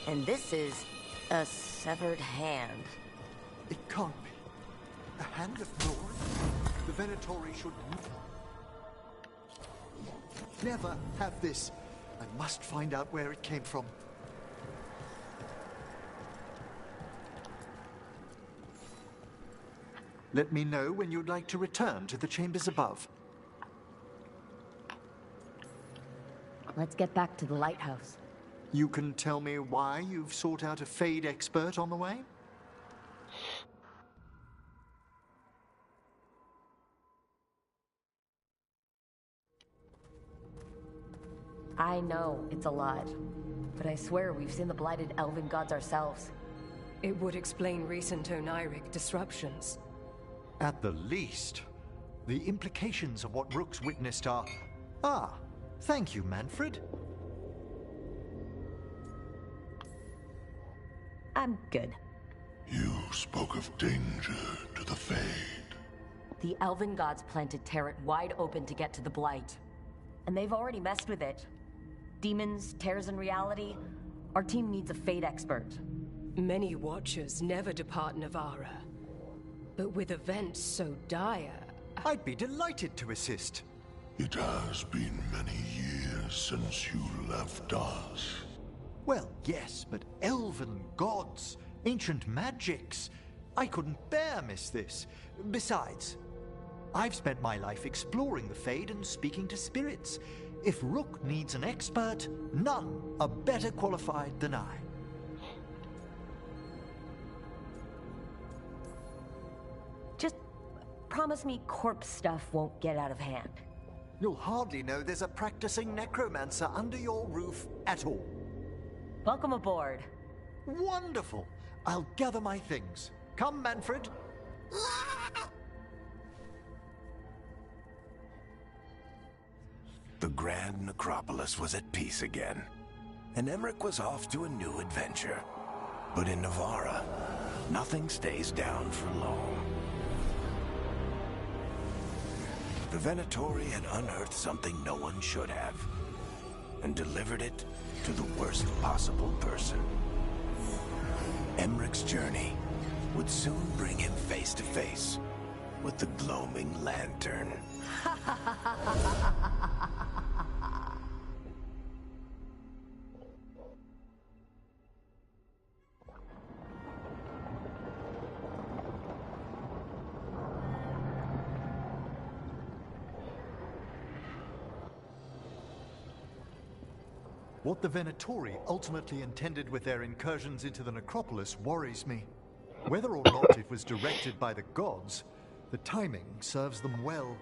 And this is a severed hand. It can't be. A hand of glory? The Venatori should never have this. I must find out where it came from. Let me know when you'd like to return to the chambers above. Let's get back to the lighthouse. You can tell me why you've sought out a Fade expert on the way? I know it's a lot, but I swear we've seen the blighted elven gods ourselves. It would explain recent Oniric disruptions. At the least. The implications of what Rook's witnessed are... Ah, thank you, Manfred. I'm good. You spoke of danger to the Fade. The elven gods planted Terret wide open to get to the Blight. And they've already messed with it. Demons, tears in reality. Our team needs a Fade expert. Many Watchers never depart Navara. But with events so dire... I'd be delighted to assist. It has been many years since you left us. Well, yes, but elven gods, ancient magics. I couldn't bear miss this. Besides, I've spent my life exploring the Fade and speaking to spirits. If Rook needs an expert, none are better qualified than I. Just promise me corpse stuff won't get out of hand. You'll hardly know there's a practicing necromancer under your roof at all. Welcome aboard. Wonderful. I'll gather my things. Come, Manfred. The Grand Necropolis was at peace again, and Emmerich was off to a new adventure. But in Navarra, nothing stays down for long. The Venatori had unearthed something no one should have, and delivered it to the worst possible person. Emmerich's journey would soon bring him face to face with the gloaming lantern. What the Venatori ultimately intended with their incursions into the necropolis worries me. Whether or not it was directed by the gods, the timing serves them well.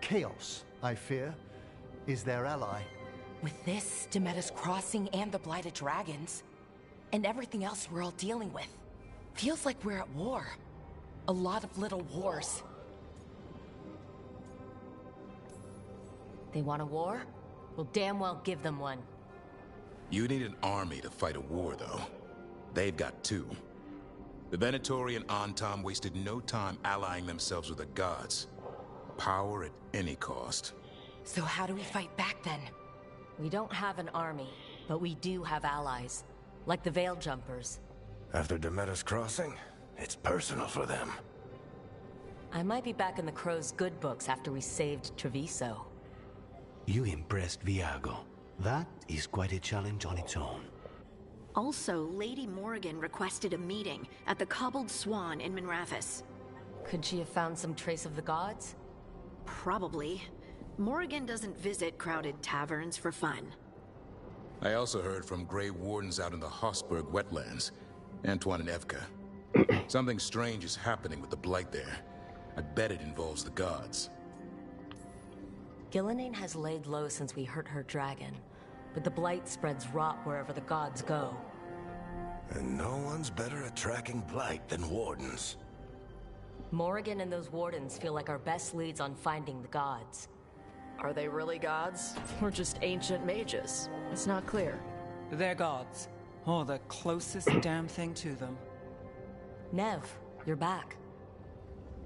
Chaos, I fear, is their ally. With this, Demeter's Crossing and the Blighted Dragons, and everything else we're all dealing with, feels like we're at war. A lot of little wars. They want a war? We'll damn well give them one. You need an army to fight a war, though. They've got two. The Venatori and Antam wasted no time allying themselves with the gods. Power at any cost. So how do we fight back, then? We don't have an army, but we do have allies. Like the Veil Jumpers. After Demeter's Crossing, it's personal for them. I might be back in the Crow's good books after we saved Treviso. You impressed Viago. That is quite a challenge on its own. Also, Lady Morrigan requested a meeting at the Cobbled Swan in Minrathous. Could she have found some trace of the gods? Probably. Morrigan doesn't visit crowded taverns for fun. I also heard from Grey Wardens out in the Hossberg wetlands. Antoine and Evka. Something strange is happening with the Blight there. I bet it involves the gods. Gillenane has laid low since we hurt her dragon, but the Blight spreads rot wherever the gods go. And no one's better at tracking Blight than Wardens. Morrigan and those Wardens feel like our best leads on finding the gods. Are they really gods? Or just ancient mages? It's not clear. They're gods. Or the closest damn thing to them. Nev, you're back.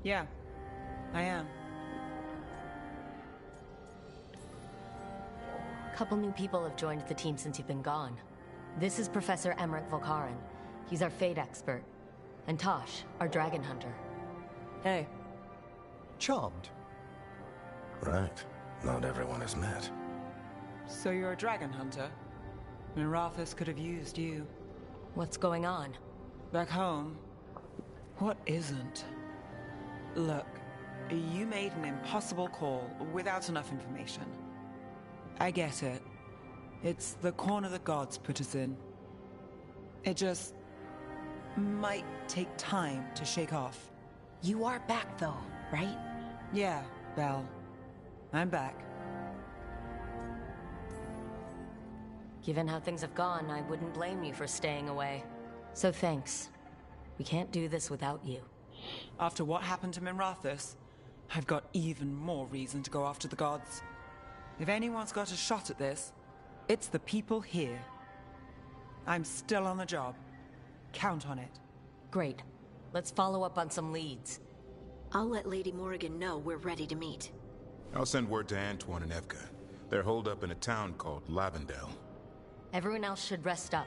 Yeah, I am. Couple new people have joined the team since you've been gone. This is Professor Emmerich Volkaren. He's our Fade expert. And Tosh, our dragon hunter. Hey. Charmed. Right. Not everyone has met. So you're a dragon hunter? Minrathous could have used you. What's going on? Back home? What isn't? Look, you made an impossible call without enough information. I get it. It's the corner the gods put us in. It just might take time to shake off. You are back, though, right? Yeah, Belle. I'm back. Given how things have gone, I wouldn't blame you for staying away. So thanks. We can't do this without you. After what happened to Minrathous, I've got even more reason to go after the gods. If anyone's got a shot at this, it's the people here. I'm still on the job. Count on it. Great. Let's follow up on some leads. I'll let Lady Morrigan know we're ready to meet. I'll send word to Antoine and Evka. They're holed up in a town called Lavendel. Everyone else should rest up.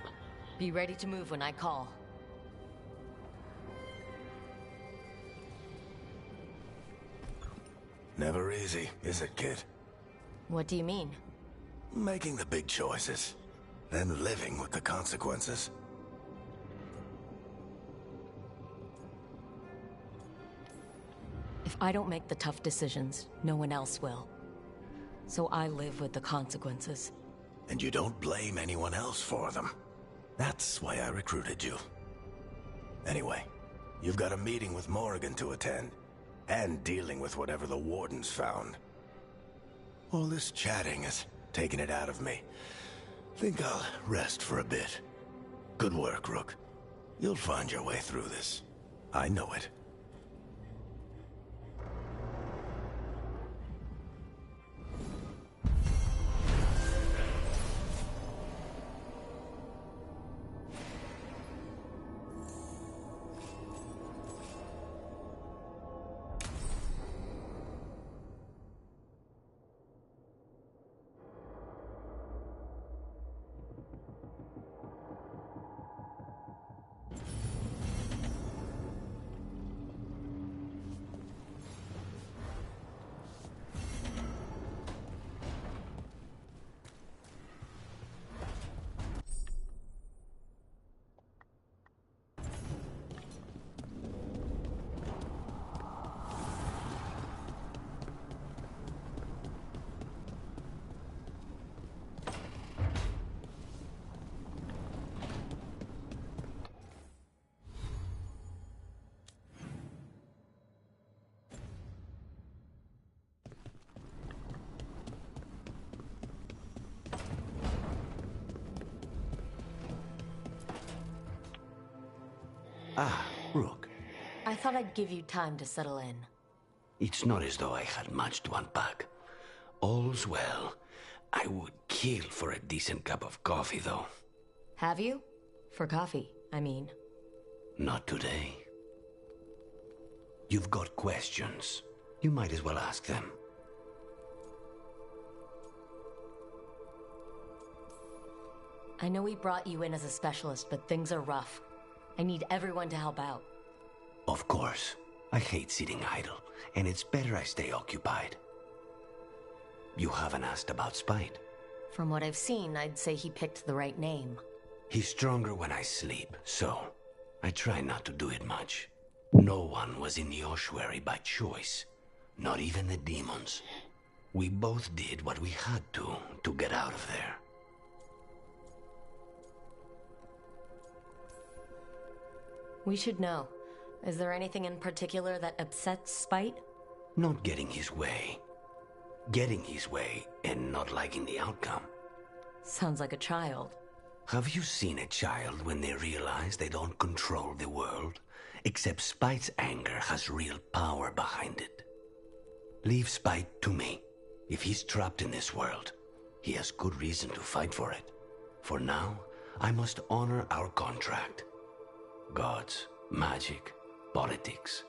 Be ready to move when I call. Never easy, is it, kid? What do you mean? Making the big choices, then living with the consequences. If I don't make the tough decisions, no one else will. So I live with the consequences. And you don't blame anyone else for them. That's why I recruited you. Anyway, you've got a meeting with Morrigan to attend, and dealing with whatever the Wardens found. All this chatting is taking it out of me. Think I'll rest for a bit. Good work, Rook. You'll find your way through this. I know it. Ah, Rook. I thought I'd give you time to settle in. It's not as though I had much to unpack. All's well. I would kill for a decent cup of coffee, though. Have you? For coffee, I mean. Not today. You've got questions. You might as well ask them. I know we brought you in as a specialist, but things are rough. I need everyone to help out. Of course. I hate sitting idle, and it's better I stay occupied. You haven't asked about Spite. From what I've seen, I'd say he picked the right name. He's stronger when I sleep, so I try not to do it much. No one was in the ossuary by choice, not even the demons. We both did what we had to get out of there. We should know. Is there anything in particular that upsets Spite? Not getting his way. Getting his way and not liking the outcome. Sounds like a child. Have you seen a child when they realize they don't control the world? Except Spite's anger has real power behind it. Leave Spite to me. If he's trapped in this world, he has good reason to fight for it. For now, I must honor our contract. Gods, magic, politics.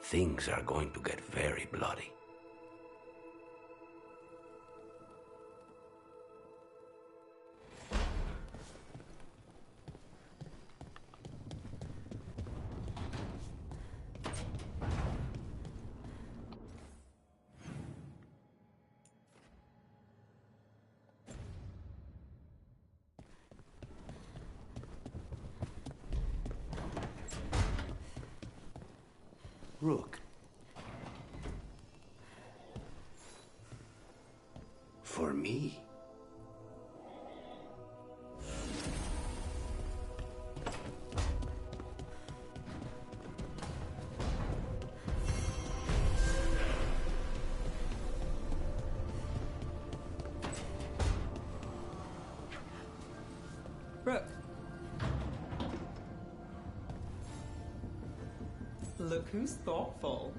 Things are going to get very bloody. Rook. For me? Rook. Look who's thoughtful.